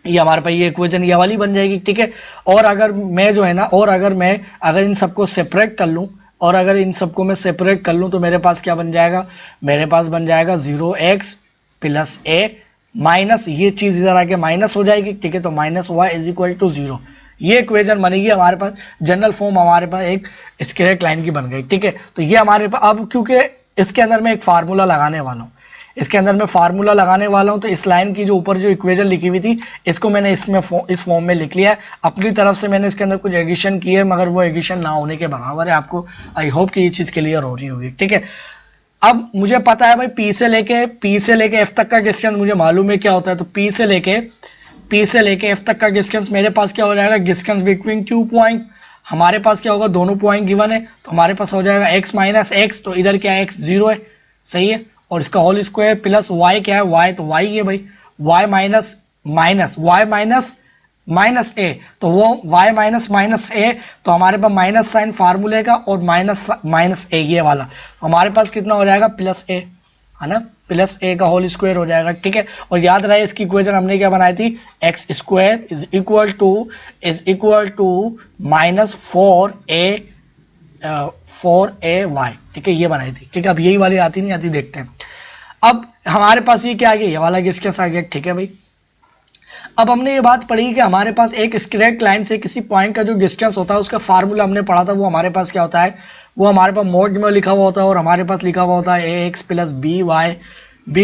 ये हमारे पास ये इक्वेशन ये वाली बन जाएगी, ठीक है। और अगर मैं जो है ना, और अगर मैं अगर इन सबको सेपरेट कर लूँ, और अगर इन सबको मैं सेपरेट कर लूँ तो मेरे पास क्या बन जाएगा, मेरे पास बन जाएगा 0x प्लस a माइनस ये चीज इधर आके माइनस हो जाएगी, ठीक है। तो minus y is equal to 0, ये इक्वेशन बनेगी हमारे पास, जनरल फॉर्म हमारे पास एक स्ट्रेट लाइन की बन गई, ठीक है। तो ये हमारे पास, अब क्योंकि इसके अंदर मैं एक फार्मूला लगाने वाला हूँ, इसके अंदर मैं फार्मूला लगाने वाला हूं, तो इस लाइन की जो ऊपर जो इक्वेशन लिखी हुई थी इसको मैंने इसमें इस फॉर्म में लिख लिया है। अपनी तरफ से मैंने इसके अंदर कुछ एडिशन की है, मगर वो एडिशन ना होने के बराबर है। आपको आई होप कि ये चीज़ क्लियर हो रही होगी, ठीक है। अब मुझे पता है भाई P से लेके F तक का डिस्टेंस मुझे मालूम है क्या होता है, तो P से लेके F तक का डिस्टेंस मेरे पास क्या हो जाएगा, डिस्टेंस बिटवीन 2 पॉइंट। हमारे पास क्या होगा, दोनों पॉइंट गिवन है, तो हमारे पास हो जाएगा x माइनस एक्स, तो इधर क्या है x 0 है, सही है, और इसका होल स्क्वायर प्लस y क्या है, y तो y है भाई, y माइनस माइनस ए, तो वो y माइनस ए, तो हमारे पास माइनस साइन फार्मूले का और माइनस ए ये वाला, हमारे पास कितना हो जाएगा प्लस ए, है ना, प्लस ए का होल स्क्वायर हो जाएगा, ठीक है। और याद रहे इसकी इक्वेशन हमने क्या बनाई थी, x square is equal to minus 4a y, ठीक है, ये बनाई थी, ठीक है। अब यही वाली आती नहीं आती देखते हैं। अब हमारे पास ये क्या आ गया, ये वाला डिस्टेंस आ गया, ठीक है भाई। अब हमने ये बात पढ़ी कि हमारे पास एक स्ट्रेट लाइन से किसी पॉइंट का जो डिस्टेंस होता है उसका फार्मूला हमने पढ़ा था, वो हमारे पास क्या होता है, वो हमारे पास मोड में लिखा हुआ होता है, और हमारे पास लिखा हुआ होता है ax plus B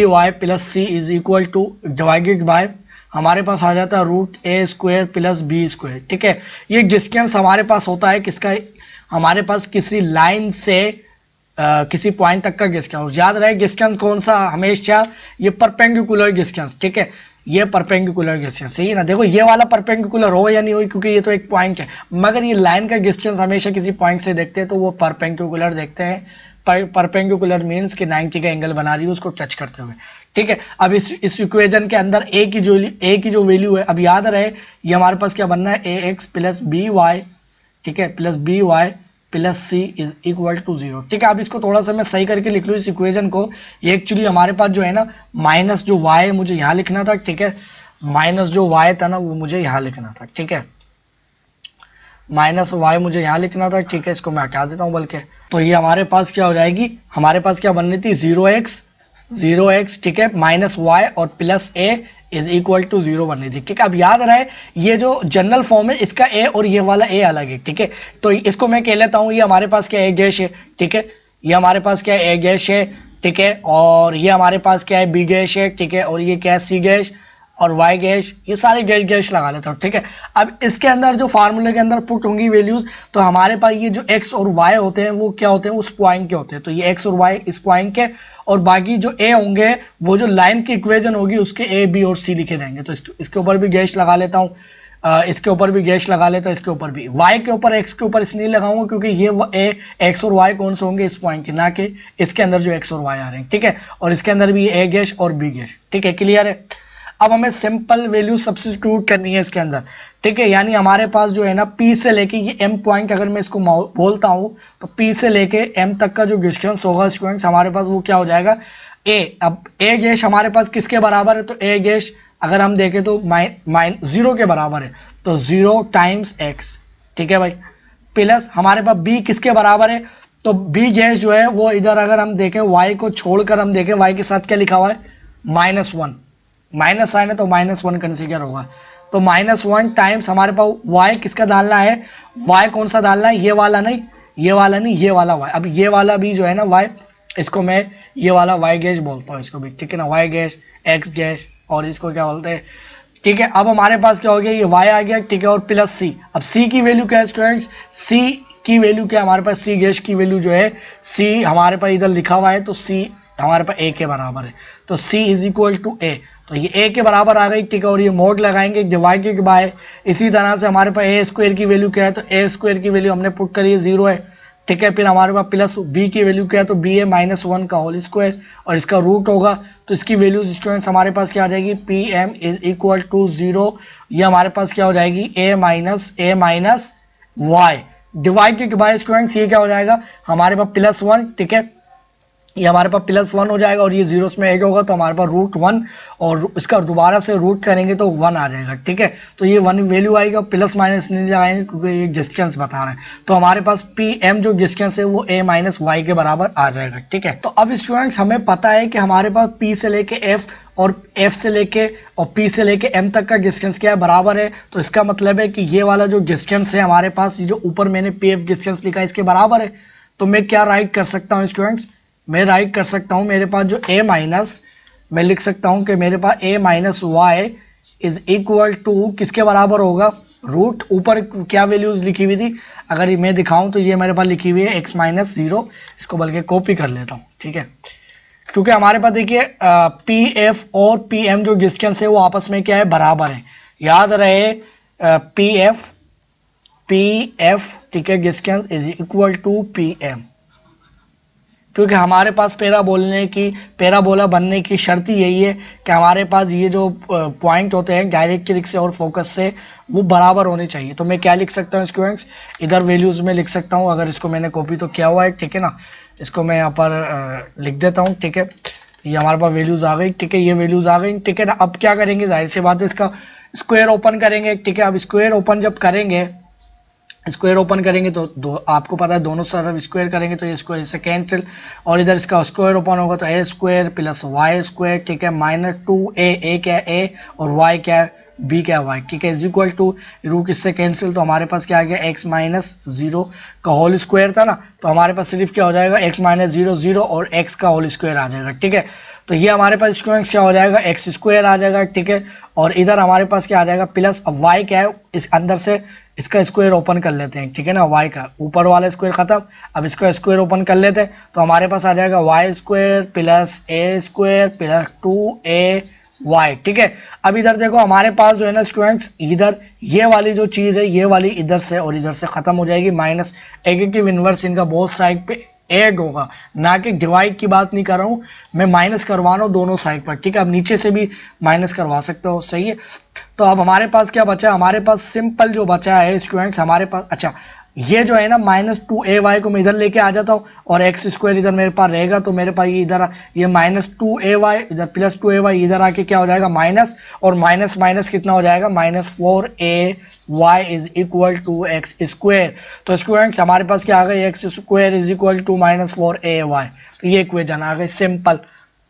y plus C is equal to divided by, हमारे पास आ जाता है root A square plus B square, ठीक है। ये डिस्टेंस हमारे पास होता है किसका, हमारे पास किसी लाइन से किसी पॉइंट तक का डिस्टेंस। याद रहे डिस्टेंस कौन सा, हमेशा ये परपेंडिकुलर डिस्टेंस, ठीक है, ये परपेंडिकुलर डिस्टेंस, सही है ना। देखो ये वाला परपेंडिकुलर हो या नहीं हो, क्योंकि ये तो एक पॉइंट है, मगर ये लाइन का डिस्टेंस हमेशा किसी पॉइंट से देखते हैं तो वो परपेंडिकुलर देखते हैं। परपेंडिकुलर मीन्स कि 90 का एंगल बना रही है उसको टच करते हुए, ठीक है। अब इस इक्वेशन के अंदर ए की जो वैल्यू है, अब याद रहे ये हमारे पास क्या बनना है, A x plus B y, ठीक है, plus B y plus C is equal to 0, ठीक है। अब इसको थोड़ा सा मैं सही करके लिख लूँ इस इक्वेशन को, ये एक्चुअली हमारे पास जो है ना माइनस जो y है मुझे यहाँ लिखना था, ठीक है, माइनस जो y था ना वो मुझे यहाँ लिखना था, ठीक है, माइनस y मुझे यहाँ लिखना था, ठीक है। इसको मैं हटा देता हूँ बल्कि, तो ये हमारे पास क्या हो जाएगी, हमारे पास क्या बननी थी 0x, ठीक है, माइनस y और plus a is equal to 0 बननी थी, ठीक है। अब याद रहे ये जो जनरल फॉर्म है इसका a और ये वाला a अलग है, ठीक है। तो इसको मैं कह लेता हूँ ये हमारे पास क्या है, गैश है, ठीक है, ये हमारे पास क्या है, a गैश है, ठीक है, और ये हमारे पास क्या है, b गैश है, ठीक है, और ये क्या है, c गैश और y गैश, ये सारे गैश लगा लेता हूँ, ठीक है। अब इसके अंदर जो फार्मूले के अंदर पुट होंगी वैल्यूज, तो हमारे पास ये जो x और y होते हैं वो क्या होते हैं, उस पॉइंट के होते हैं, तो ये x और y इस पॉइंट के, और बाकी जो a होंगे वो जो लाइन की इक्वेशन होगी उसके a b और c लिखे जाएंगे। तो इसके ऊपर भी गैश लगा लेता हूँ, इसके ऊपर भी गैश लगा लेता हूँ, इसके ऊपर भी, y के ऊपर x के ऊपर इसलिए लगाऊंगा क्योंकि ये x और y कौन से होंगे इस पॉइंट के, ना कि इसके अंदर जो x और y आ रहे हैं, ठीक है। और इसके अंदर भी a गैश और b गैश, ठीक है, क्लियर है। अब हमें सिंपल वैल्यू सब्स्टिट्यूट करनी है इसके अंदर, ठीक है, यानी हमारे पास जो है ना P से लेके ये M पॉइंट अगर मैं इसको बोलता हूँ तो P से लेके M तक का जो डिस्टेंस होगा स्टूडेंट्स हमारे पास वो क्या हो जाएगा A। अब A गैश हमारे पास किसके बराबर है, तो A गैश अगर हम देखें तो 0 के बराबर है, तो 0 टाइम्स x, ठीक है भाई, प्लस हमारे पास B किसके बराबर है, तो B गैश जो है वो इधर अगर हम देखें y को छोड़कर हम देखें y के साथ क्या लिखा हुआ है, -1, माइनस साइन है तो -1 कंसीडर होगा, तो -1 टाइम्स हमारे पास y किसका डालना है, y कौन सा डालना है, ये वाला नहीं, ये वाला y। अब ये वाला भी जो है ना y इसको मैं ये वाला वाई गैस बोलता हूँ इसको भी, ठीक है ना, वाई गैस, एक्स गैस, और इसको क्या बोलते हैं, ठीक है। अब हमारे पास क्या हो गया, ये y आ गया, ठीक है, और प्लस c। अब c की वैल्यू क्या है स्टूडेंट्स, c की वैल्यू क्या है हमारे पास, c गैस की वैल्यू जो है, c हमारे पास इधर लिखा हुआ है तो c हमारे पास a के बराबर है, तो c is equal to a, तो ये a के बराबर आ गई, ठीक है, और ये मोड लगाएंगे डिवाइडेड बाय, इसी तरह से हमारे पास a स्क्वायर की वैल्यू क्या है, तो a स्क्वायर की वैल्यू हमने पुट करी है 0 है, ठीक है। फिर हमारे पास प्लस b की वैल्यू क्या है, तो b है -1 का होल स्क्वायर, और इसका रूट होगा, तो इसकी वैल्यूज स्टूडेंट्स हमारे पास क्या आ जाएगी, P M is equal to 0, ये हमारे पास क्या हो जाएगी, a minus y divided by students, ये क्या हो जाएगा हमारे पास +1, ठीक है, ये हमारे पास +1 हो जाएगा, और ये जीरोस में ऐड होगा तो हमारे पास √1, और इसका दोबारा से रूट करेंगे तो 1 आ जाएगा, ठीक है। तो ये 1 वैल्यू आएगी, और प्लस माइनस नहीं लगाएंगे क्योंकि ये डिस्टेंस बता रहे हैं, तो हमारे पास पी एम जो डिस्टेंस है वो a माइनस वाई के बराबर आ जाएगा, ठीक है। तो अब स्टूडेंट्स हमें पता है कि हमारे पास p से लेके f और f से लेके और p से लेके m तक का डिस्टेंस क्या है, बराबर है, तो इसका मतलब है कि ये वाला जो डिस्टेंस है हमारे पास, ये जो ऊपर मैंने pf डिस्टेंस लिखा है इसके बराबर है। तो मैं क्या राइट कर सकता हूँ स्टूडेंट्स, मैं राइट कर सकता हूँ, मेरे पास जो a माइनस, मैं लिख सकता हूँ कि मेरे पास a minus y is equal to किसके बराबर होगा, रूट, ऊपर क्या वैल्यूज लिखी हुई थी, अगर मैं दिखाऊं तो ये मेरे पास लिखी हुई है x माइनस 0, इसको बल्कि कॉपी कर लेता हूँ, ठीक है, क्योंकि हमारे पास देखिए पी एफ और पी एम जो डिस्टेंस है वो आपस में क्या है, बराबर है, याद रहे पी एफ ठीक है, distance is equal to P M, क्योंकि हमारे पास पैराबोला बनने की शर्त ही यही है कि हमारे पास ये जो पॉइंट होते हैं डायरेक्ट्रिक्स से और फोकस से वो बराबर होने चाहिए। तो मैं क्या लिख सकता हूँ स्टूडेंट्स, इधर वैल्यूज में लिख सकता हूँ, अगर इसको मैंने कॉपी तो किया हुआ है, ठीक है ना, इसको मैं यहाँ पर लिख देता हूँ, ठीक है, ये हमारे पास वैल्यूज आ गई, ठीक है, ये वैल्यूज आ गई, ठीक है ना। अब क्या करेंगे, जाहिर सी बात है इसका स्क्वायर ओपन करेंगे, ठीक है। अब स्क्वायर ओपन जब करेंगे, स्क्वायर ओपन करेंगे तो आपको पता है दोनों तरफ स्क्वायर करेंगे तो ये स्क्वायर से कैंसिल, और इधर इसका स्क्वायर ओपन होगा तो a स्क्वायर प्लस वाई स्क्वायर, ठीक है, -2a, a क्या है a, और y क्या है b क्या है y, ठीक है, इज इक्वल टू, रूट इससे कैंसिल, तो हमारे पास क्या आ गया, x माइनस 0 का होल स्क्वायर था ना, तो हमारे पास सिर्फ क्या हो जाएगा, x माइनस 0 0 और x का होल स्क्वायर आ जाएगा, ठीक है। तो ये हमारे पास स्टूडेंट्स क्या हो जाएगा, x स्क्वायर आ जाएगा, ठीक है, और इधर हमारे पास क्या आ जाएगा प्लस, अब y क्या है, इस अंदर से इसका स्क्वायर ओपन कर लेते हैं, ठीक है ना, y का ऊपर वाला स्क्वायर खत्म, अब इसका स्क्वायर ओपन कर लेते हैं, तो हमारे पास आ जाएगा y स्क्वायर प्लस a स्क्वायर प्लस 2ay, ठीक है। अब इधर देखो हमारे पास जो है ना स्टूडेंट्स, इधर ये वाली जो चीज़ है, ये वाली इधर से और इधर से खत्म हो जाएगी, माइनस एडिटिव इनवर्स इनका बोथ साइड पे ऐड होगा, ना कि डिवाइड की बात नहीं कर रहा हूँ मैं, माइनस करवा रहा हूँ दोनों साइड पर, ठीक है। अब नीचे से भी माइनस करवा सकते हो, सही है। तो अब हमारे पास क्या बचा, हमारे पास सिंपल जो बचा है स्टूडेंट्स, हमारे पास अच्छा ये जो है ना -2ay को मैं इधर लेके आ जाता हूँ, और x स्क्वायर इधर मेरे पास रहेगा, तो मेरे पास ये इधर ये -2ay इधर प्लस 2ay इधर आके क्या हो जाएगा माइनस, और माइनस माइनस कितना हो जाएगा, -4ay is equal to x square. तो स्टूडेंट्स हमारे पास क्या आ गया, x square is equal to -4ay, तो ये इक्वेशन आ गई सिंपल।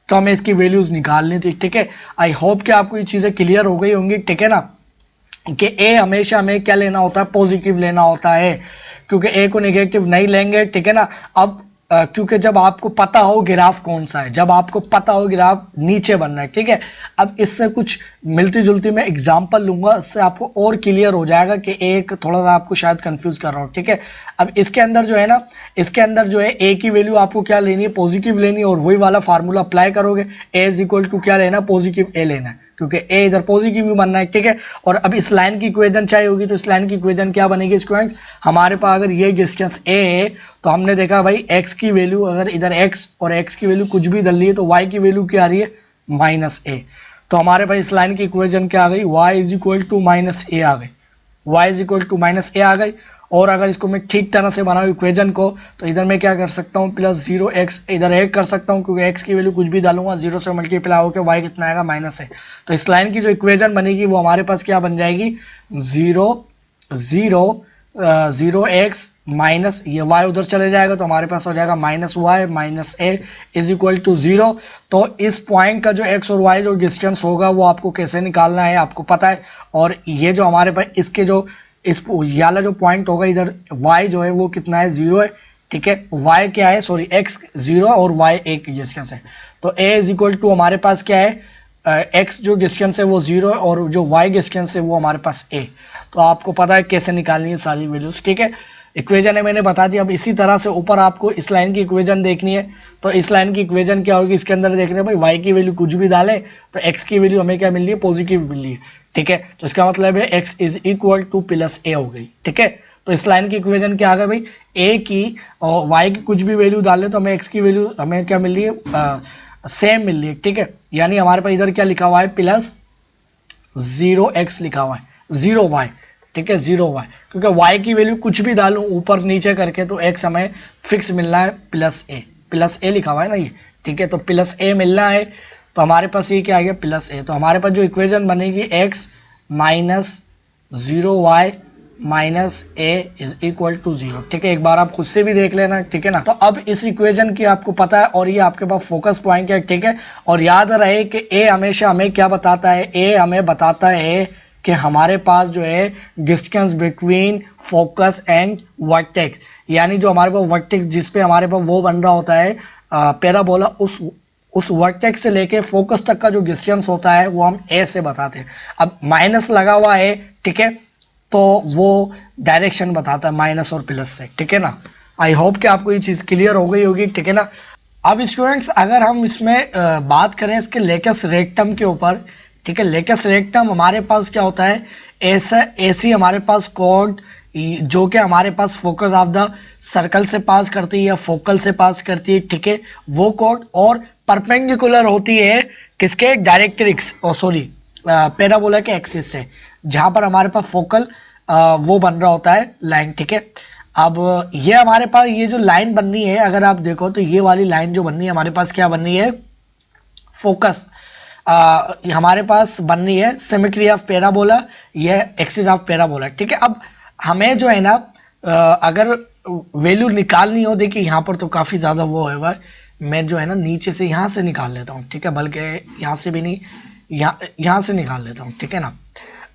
तो हमें इसकी वैल्यूज निकालनी थी, ठीक है। आई होप कि आपको ये चीज़ें क्लियर हो गई होंगी, ठीक है ना, कि ए हमेशा हमें क्या लेना होता है, पॉजिटिव लेना होता है, क्योंकि ए को नेगेटिव नहीं लेंगे, ठीक है ना। अब क्योंकि जब आपको पता हो ग्राफ कौन सा है, जब आपको पता हो ग्राफ नीचे बनना है, ठीक है। अब इससे कुछ मिलती जुलती मैं एग्जांपल लूंगा, इससे आपको और क्लियर हो जाएगा कि एक थोड़ा सा आपको शायद कंफ्यूज कर रहा हूँ, ठीक है। अब इसके अंदर जो है ना, इसके अंदर जो है ए की वैल्यू आपको क्या लेनी है, पॉजिटिव लेनी है, और वही वाला फार्मूला अप्लाई करोगे, ए इज इक्वल टू क्या लेना, पॉजिटिव ए लेना है, क्योंकि ए इधर पॉजिटिव भी बनना है, ठीक है। और अब इस लाइन की इक्वेशन चाहिए होगी, तो इस लाइन की इक्वेशन क्या बनेगी स्टूडेंट्स, हमारे पास अगर ये डिस्टेंस ए है, तो हमने देखा भाई x की वैल्यू अगर इधर x और x की वैल्यू कुछ भी डाल ली है, तो y की वैल्यू क्या आ रही है, -a। तो हमारे पास इस लाइन की इक्वेशन क्या आ गई, y is equal to -a आ गई, y is equal to -a आ गई। और अगर इसको मैं ठीक तरह से बनाऊँ इक्वेशन को, तो इधर मैं क्या कर सकता हूँ, +0x इधर ऐड कर सकता हूँ, क्योंकि x की वैल्यू कुछ भी डालूंगा 0 से मल्टीप्लाई होकर y कितना आएगा, -a। तो इस लाइन की जो इक्वेशन बनेगी वो हमारे पास क्या बन जाएगी, 0x माइनस ये y उधर चले जाएगा, तो हमारे पास हो जाएगा -y -a is equal to 0। तो इस पॉइंट का जो x और y जो डिस्टेंस होगा वो आपको कैसे निकालना है आपको पता है। और ये जो हमारे पास इसके जो इस वाला जो पॉइंट होगा इधर y जो है वो कितना है, 0 है, ठीक है। y क्या है, सॉरी x 0 और y एक डिस्टेंस है, तो a इज इक्वल टू हमारे पास क्या है, x जो डिस्टेंस है वो 0 और जो y डिस्टेंस है वो हमारे पास a। तो आपको पता है कैसे निकालनी है सारी वैल्यूज, ठीक है। इक्वेशन है मैंने बता दिया। अब इसी तरह से ऊपर आपको इस लाइन की इक्वेशन देखनी है, तो इस लाइन की इक्वेशन क्या होगी, इसके अंदर देखना है भाई y की वैल्यू कुछ भी डाले तो x की वैल्यू हमें क्या मिल रही है, पॉजिटिव मिल रही है, ठीक है। तो इसका मतलब है x is equal to plus a हो गई, ठीक है। तो इस लाइन की इक्वेशन क्या आ गया भाई, a की और y की कुछ भी वैल्यू डालें तो हमें x की वैल्यू हमें क्या मिल रही है, सेम मिल रही है, ठीक है। यानी हमारे पास इधर क्या लिखा हुआ है, प्लस 0x लिखा हुआ है, 0y, ठीक है, 0y, क्योंकि y की वैल्यू कुछ भी डालूं ऊपर नीचे करके तो x हमें फिक्स मिलना है प्लस a लिखा हुआ है ना ये, ठीक है। तो प्लस a मिलना है, तो हमारे पास ये क्या आ गया, प्लस a। तो हमारे पास जो इक्वेशन बनेगी x minus 0y minus a is equal to 0, ठीक है। एक बार आप खुद से भी देख लेना, ठीक है ना। तो अब इस इक्वेशन की आपको पता है और ये आपके पास फोकस पॉइंट है, ठीक है। और याद रहे कि a हमेशा हमें क्या बताता है, a हमें बताता है कि हमारे पास जो है distance between focus and vertex, यानी जो हमारे पास वर्टेक्स जिस पे हमारे पास वो बन रहा होता है पैराबोला, उस वर्टेक्स से लेके फोकस तक का जो डिस्टेंस होता है वो हम a से बताते हैं। अब माइनस लगा हुआ है, ठीक है, तो वो डायरेक्शन बताता है माइनस और प्लस से, ठीक है ना। आई होप कि आपको ये चीज़ क्लियर हो गई होगी, ठीक है ना। अब स्टूडेंट्स अगर हम इसमें बात करें इसके लेटस रेक्टम के ऊपर, ठीक है। लेटस रेक्टम हमारे पास क्या होता है, ऐसा ऐसी हमारे पास कोड जो कि हमारे पास फोकस ऑफ द सर्कल से पास करती है या फोकल से पास करती है, ठीक है, वो कोड, और परपेंडिकुलर होती है किसके, डायरेक्ट्रिक्स और सॉरी पैराबोला के एक्सिस से, जहां पर हमारे पास फोकल वो बन रहा होता है लाइन, ठीक है। अब ये हमारे पास ये जो लाइन बननी है, अगर आप देखो तो ये वाली लाइन जो बननी है हमारे पास क्या बननी है, फोकस हमारे पास बननी है सिमेट्री ऑफ पैराबोला, ये एक्सिस ऑफ पैराबोला, ठीक है। अब हमें जो है ना अगर वैल्यू निकालनी हो, देखिए यहाँ पर तो काफ़ी ज़्यादा वो है, मैं जो है ना नीचे से यहाँ से निकाल लेता हूँ, ठीक है, बल्कि यहाँ से भी नहीं, यहाँ से निकाल लेता हूँ, ठीक है ना।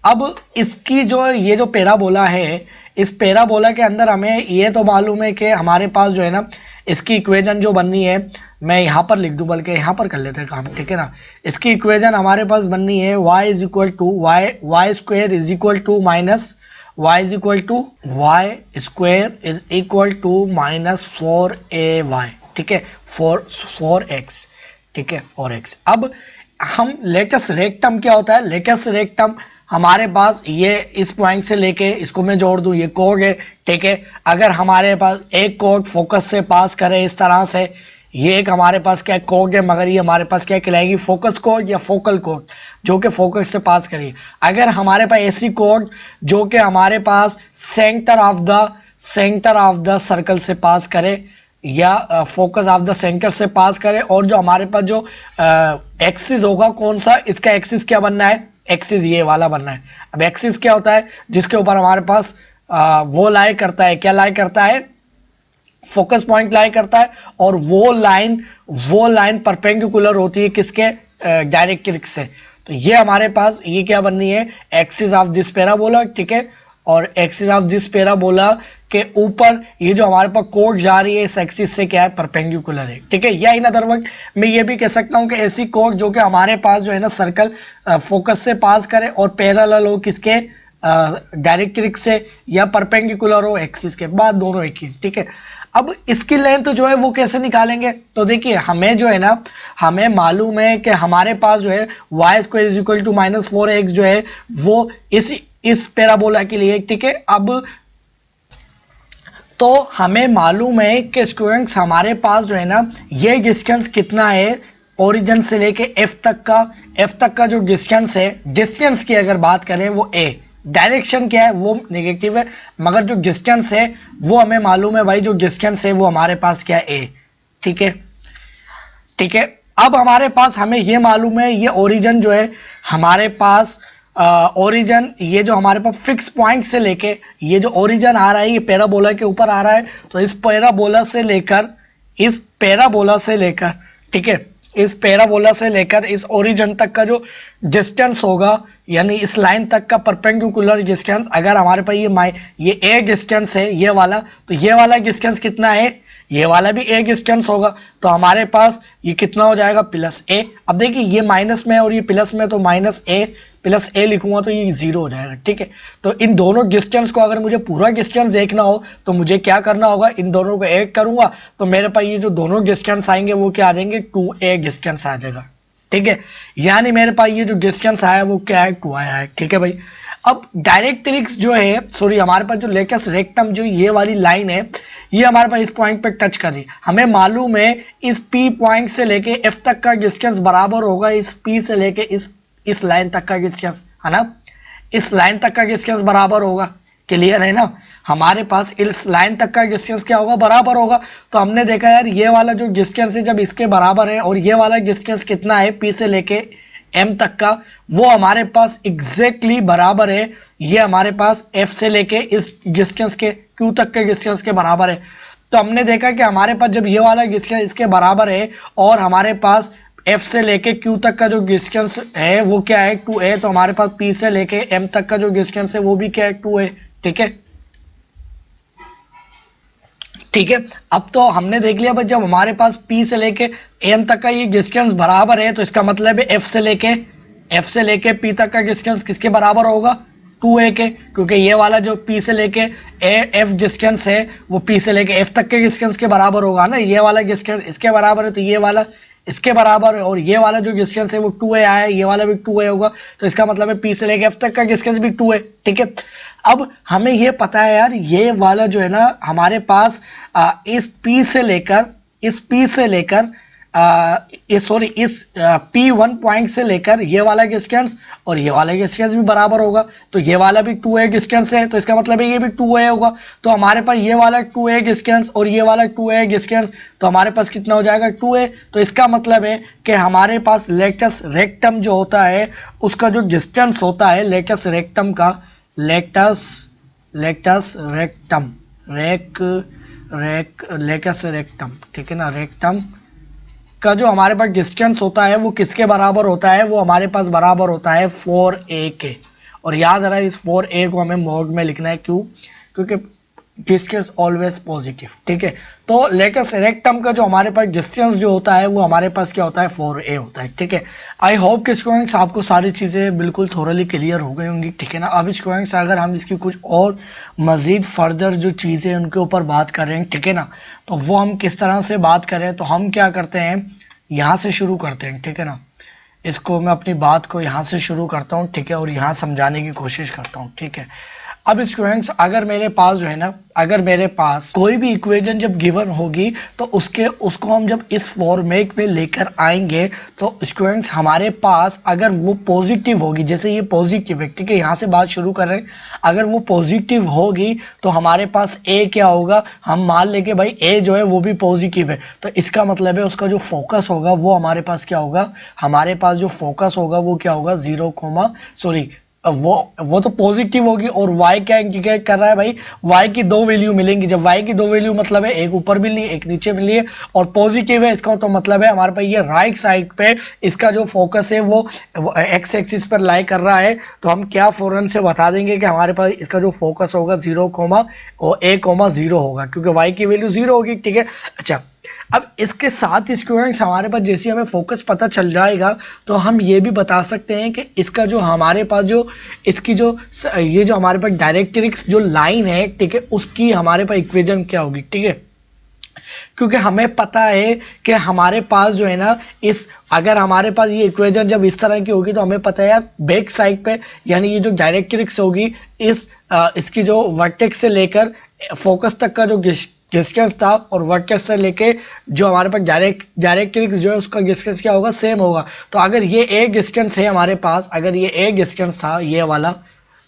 अब इसकी जो ये जो पैराबोला है, इस पैराबोला के अंदर हमें ये तो मालूम है कि हमारे पास जो है ना इसकी इक्वेशन जो बननी है, मैं यहाँ पर लिख दूँ, बल्कि यहाँ पर कर लेते हैं काम, ठीक है ना। इसकी इक्वेशन हमारे पास बननी है y is equal to y square is equal to minus y is equal to y square is equal to minus 4ay, ठीक है, 4x, ठीक है, और x। अब हम लेटस रेक्टम क्या होता है, लेटस रेक्टम हमारे पास ये इस पॉइंट से लेके इसको मैं जोड़ दूं, ये कोड है, ठीक है। अगर हमारे पास एक कोड फोकस से पास करे इस तरह से, ये एक हमारे पास क्या कोड है, मगर ये हमारे पास क्या कहलाएगी, फोकस कोड या फोकल कोड, जो कि फोकस से पास करिए। अगर हमारे पास ऐसी कोड जो कि हमारे पास सेंटर ऑफ द सर्कल से पास करे या फोकस ऑफ द सेंटर से पास करे, और जो हमारे पास जो एक्सिस होगा कौन सा, इसका एक्सिस क्या बनना है, एक्सिस ये वाला बनना है। अब एक्सिस क्या होता है, जिसके ऊपर हमारे पास वो लाई करता है, क्या लाई करता है, फोकस पॉइंट लाई करता है, और वो लाइन परपेंडिकुलर होती है किसके, डायरेक्ट्रिक्स से। तो ये हमारे पास ये क्या बननी है, एक्सिस ऑफ दिस पैराबोला, ठीक है, और एक्सिस ऑफ दिस पैराबोला के ऊपर ये जो हमारे पास कोड जा रही है इस एक्सिस से क्या है, परपेंडिकुलर है, ठीक है। या इन अदर वर्ड मैं ये भी कह सकता हूं कि ऐसी कोड जो कि हमारे पास जो है ना सर्कल फोकस से पास करे और पैरेलल हो किसके, डायरेक्ट्रिक्स से, या परपेंडिकुलर हो एक्सिस के, बाद दोनों एक ही, ठीक है। अब इसकी लेंथ जो है वो कैसे निकालेंगे, तो देखिए हमें जो है ना, हमें मालूम है कि हमारे पास जो है y square is equal to minus 4x जो है वो इस पैराबोला के लिए, ठीक है। अब तो हमें मालूम है कि स्टूडेंट्स हमारे पास जो है ना ये डिस्टेंस कितना है, ओरिजिन से लेके एफ तक का जो डिस्टेंस है, डिस्टेंस की अगर बात करें वो a, डायरेक्शन क्या है वो नेगेटिव है, मगर जो डिस्टेंस है वो हमें मालूम है भाई, जो डिस्टेंस है वो हमारे पास क्या है a, ठीक है, ठीक है। अब हमारे पास हमें ये मालूम है ये ओरिजिन जो है हमारे पास ओरिजिन, ये जो हमारे पास फिक्स पॉइंट से लेके ये जो ओरिजिन आ रहा है ये पैराबोला के ऊपर आ रहा है, तो इस पैराबोला से लेकर ठीक है, इस पैराबोला से लेकर इस ओरिजिन तक का जो डिस्टेंस होगा, यानी इस लाइन तक का परपेंडिकुलर डिस्टेंस, अगर हमारे पास ये ए डिस्टेंस है ये वाला, तो ये वाला डिस्टेंस कितना है, ये वाला भी ए डिस्टेंस होगा, तो हमारे पास ये कितना हो जाएगा प्लस ए। अब देखिए ये माइनस में है और ये प्लस में, तो माइनस ए प्लस ए लिखूंगा तो ये जीरो हो जाएगा, ठीक है। तो इन दोनों डिस्टेंस को अगर मुझे पूरा डिस्टेंस देखना हो तो मुझे क्या करना होगा, इन दोनों को ऐड करूंगा तो मेरे पास ये जो दोनों डिस्टेंस आएंगे वो क्या आ जाएंगे, 2a डिस्टेंस आ जाएगा, ठीक है। यानी मेरे पास ये जो डिस्टेंस आया वो क्या है, 2 आया है, ठीक है भाई। अब डायरेक्ट्रिक्स जो है, सॉरी हमारे पास जो लेटस रेक्टम जो ये वाली लाइन है, ये हमारे पास इस पॉइंट पे टच कर रही है। हमें मालूम है इस P पॉइंट से लेके F तक का डिस्टेंस बराबर होगा इस P से लेके इस लाइन तक का डिस्टेंस, है ना, इस लाइन तक का डिस्टेंस बराबर होगा, क्लियर है ना। हमारे पास इस लाइन तक का डिस्टेंस क्या होगा, बराबर होगा। तो हमने देखा यार ये वाला जो डिस्टेंस है जब इसके बराबर है और ये वाला डिस्टेंस कितना है P से लेके M तक का, वो हमारे पास एग्जैक्टली बराबर है, ये हमारे पास F से लेके इस डिस्टेंस के Q तक के डिस्टेंस के बराबर है। तो हमने देखा कि हमारे पास जब ये वाला डिस्टेंस इसके बराबर है और हमारे पास F से लेके Q तक का जो डिस्टेंस है वो क्या है, 2a, तो हमारे पास P से लेके M तक का जो डिस्टेंस है वो भी क्या है, 2a, ठीक है, ठीक है। अब तो हमने देख लिया भाई जब हमारे पास P से लेके M तक का ये डिस्टेंस बराबर है तो इसका मतलब है F से लेके P तक का डिस्टेंस किसके बराबर होगा, 2a के, क्योंकि ये वाला जो P से लेके F डिस्टेंस है वो P से लेके F तक के डिस्टेंस के बराबर होगा ना, ये वाला डिस्टेंस इसके बराबर है तो ये वाला इसके बराबर है, और ये वाला जो डिस्टेंस है वो 2a आया है, ये वाला भी 2a होगा, तो इसका मतलब है P से लेके F तक का डिस्टेंस भी 2a, ठीक है। अब हमें ये पता है यार ये वाला जो है ना हमारे पास इस P से लेकर इस P1 पॉइंट से लेकर ये वाला डिस्टेंस और ये वाला डिस्टेंस भी बराबर होगा, तो ये वाला भी 2a डिस्टेंस है, तो इसका मतलब है ये भी 2a होगा। तो हमारे पास ये वाला 2a डिस्टेंस और ये वाला 2a डिस्टेंस, तो हमारे पास कितना हो जाएगा, 2a। तो इसका मतलब है कि हमारे पास लेटस रेक्टम जो होता है उसका जो डिस्टेंस होता है लेटस रेक्टम का, लेटस रेक्टम, ठीक है ना, रेक्टम का जो हमारे पास डिस्टेंस होता है वो किसके बराबर होता है, वो हमारे पास बराबर होता है 4a के। और याद रहा इस 4a को हमें मोड में लिखना है, क्यों, क्योंकि डिस्टेंस ऑलवेज पॉजिटिव, ठीक है। तो लेटस रेक्टम का जो हमारे पास डिस्टेंस जो होता है वो हमारे पास क्या होता है, 4a होता है, ठीक है। आई होप कि स्टूडेंट्स आपको सारी चीज़ें बिल्कुल थोरली क्लियर हो गई होंगी, ठीक है ना। अब स्टूडेंट्स अगर हम इसकी कुछ और मज़ीद फर्दर जो चीज़ें उनके ऊपर बात कर रहे हैं, ठीक है ना, तो वो हम किस तरह से बात करें, तो हम क्या करते हैं यहाँ से शुरू करते हैं, ठीक है ना। इसको मैं अपनी बात को यहाँ से शुरू करता हूँ, ठीक है, और यहाँ समझाने की कोशिश करता हूँ, ठीक है। अब स्टूडेंट्स अगर मेरे पास जो है ना, अगर मेरे पास कोई भी इक्वेशन जब गिवन होगी तो उसको हम जब इस फॉर्मेट में लेकर आएंगे तो स्टूडेंट्स हमारे पास अगर वो पॉजिटिव होगी, जैसे ये पॉजिटिव है, ठीक है, यहाँ से बात शुरू कर रहे हैं, अगर वो पॉजिटिव होगी तो हमारे पास ए क्या होगा, हम मान लेंगे भाई ए जो है वो भी पॉजिटिव है, तो इसका मतलब है उसका जो फोकस होगा वो हमारे पास क्या होगा, हमारे पास जो फोकस होगा वो क्या होगा, वो तो पॉजिटिव होगी। और y क्या इंडिकेट कर रहा है भाई, y की 2 वैल्यू मिलेंगी, जब y की 2 वैल्यू मतलब है एक ऊपर मिली एक नीचे मिली है और पॉजिटिव है, इसका तो मतलब है हमारे पास ये राइट साइड पे इसका जो फोकस है वो x एक्सिस पर लाई कर रहा है। तो हम क्या फौरन से बता देंगे कि हमारे पास इसका जो फोकस होगा 0,0 होगा, क्योंकि y की वैल्यू 0 होगी, ठीक है। अच्छा, अब इसके साथ स्टूडेंट्स हमारे पास जैसे हमें फोकस पता चल जाएगा तो हम ये भी बता सकते हैं कि इसका जो हमारे पास जो इसकी जो ये जो हमारे पास डायरेक्ट्रिक्स जो लाइन है, ठीक है, उसकी हमारे पास इक्वेशन क्या होगी, ठीक है। क्योंकि हमें पता है कि हमारे पास जो है ना अगर हमारे पास ये इक्वेशन जब इस तरह की होगी तो हमें पता है यार बैक साइड पे, यानी ये जो डायरेक्ट्रिक्स होगी इसकी जो वर्टेक्स से लेकर फोकस तक का जो डिस्टेंस था और वर्टेक्स से लेके जो हमारे पास डायरेक्ट्रिक्स जो है उसका डिस्टेंस क्या होगा, सेम होगा। तो अगर ये एक डिस्टेंस है हमारे पास, अगर ये एक डिस्टेंस था ये वाला,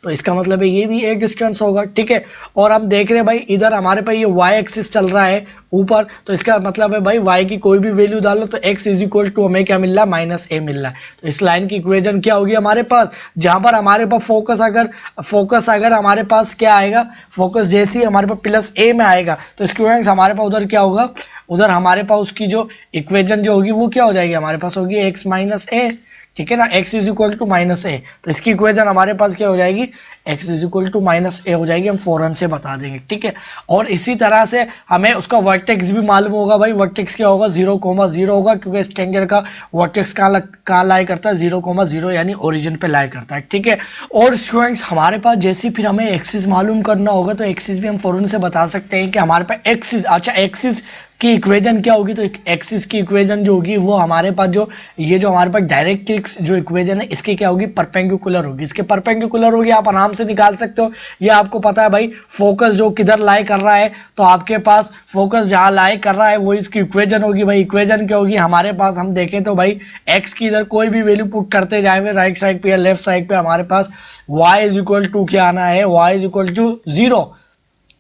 तो इसका मतलब है ये भी एक डिस्टेंस होगा, ठीक है। और हम देख रहे हैं भाई इधर हमारे पास ये y एक्सिस चल रहा है ऊपर, तो इसका मतलब है भाई y की कोई भी वैल्यू डालो तो x इज इक्वल टू हमें क्या मिल रहा है, -a मिल रहा है। तो इस लाइन की इक्वेशन क्या होगी हमारे पास, जहां पर हमारे पास फोकस अगर हमारे पास क्या आएगा, फोकस जैसे ही हमारे पास +a में आएगा तो स्टूडेंट्स हमारे पास उधर क्या होगा, उधर हमारे पास उसकी जो इक्वेशन जो होगी वो क्या हो जाएगी, हमारे पास होगी एक्स माइनस ए, ठीक है ना, x is equal to minus A. तो इसकी इक्वेशन हमारे पास क्या हो जाएगी, x is equal to minus A हो जाएगी, हम फौरन से बता देंगे, ठीक है। और इसी तरह से हमें उसका वर्टेक्स भी मालूम होगा भाई, वर्टेक्स क्या होगा 0,0 होगा, क्योंकि इस ट्रायंगल का वर्टेक्स कहाँ लाई करता है 0,0 यानी ओरिजिन पे लाई करता है, ठीक है। और स्टूडेंट्स हमारे पास जैसे फिर हमें एक्सिस मालूम करना होगा तो एक्सिस भी हम फौरन से बता सकते हैं कि हमारे पास एक्सिस, अच्छा एक्सिस की इक्वेशन क्या होगी, तो एक्सिस की इक्वेशन जो होगी वो हमारे पास जो ये जो हमारे पास डायरेक्ट्रिक्स जो इक्वेशन है इसकी क्या होगी, परपेंडिकुलर होगी, इसके परपेंडिकुलर होगी, आप आराम से निकाल सकते हो। ये आपको पता है भाई, फोकस जो किधर लाई कर रहा है, तो आपके पास फोकस जहां लाई कर रहा है वो इसकी इक्वेशन होगी भाई। इक्वेशन क्या होगी हमारे पास, हम देखें तो भाई एक्स की इधर कोई भी वैल्यू पुट करते जाएंगे राइट साइड पे या लेफ्ट साइड पे, हमारे पास y इज इक्वल टू क्या आना है, y इज इक्वल टू 0।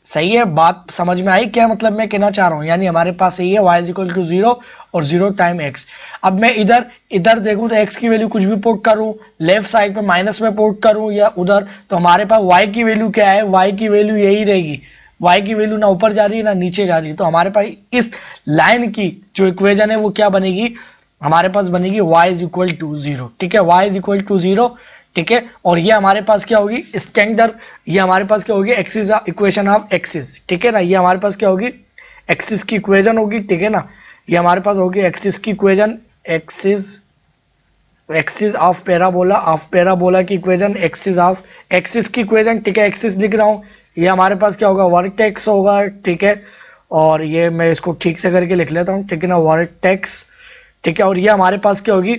सही है, बात समझ में आई क्या मतलब मैं कहना चाह रहा हूं, यानी हमारे पास यही है y इज इक्वल टू 0 और 0 टाइम x। अब मैं इधर इधर देखूं तो x की वैल्यू कुछ भी पुट करूं, लेफ्ट साइड पे माइनस में पुट करूं या उधर, तो हमारे पास y की वैल्यू क्या है, y की वैल्यू यही रहेगी, y की वैल्यू ना ऊपर जा रही है ना नीचे जा रही है। तो हमारे पास इस लाइन की जो इक्वेशन है वो क्या बनेगी, हमारे पास बनेगी y इज इक्वल टू 0, ठीक है, y इज इक्वल टू 0, ठीक है। और ये हमारे पास क्या होगी स्टैंडर्ड, ये हमारे पास क्या होगी एक्सिस इक्वेशन ऑफ एक्सिस, ठीक है ना, ये हमारे पास क्या होगी एक्सिस की इक्वेशन होगी, ठीक है ना, ये हमारे पास होगी एक्सिस की equation, axis axis of parabola की इक्वेशन, एक्सिस की इक्वेशन, ठीक है, एक्सिस लिख रहा हूँ। ये हमारे पास क्या होगा वर्टेक्स होगा, ठीक है, और ये मैं इसको ठीक से करके लिख लेता हूँ, ठीक है ना, वर्टेक्स, ठीक है। और ये हमारे पास क्या होगी,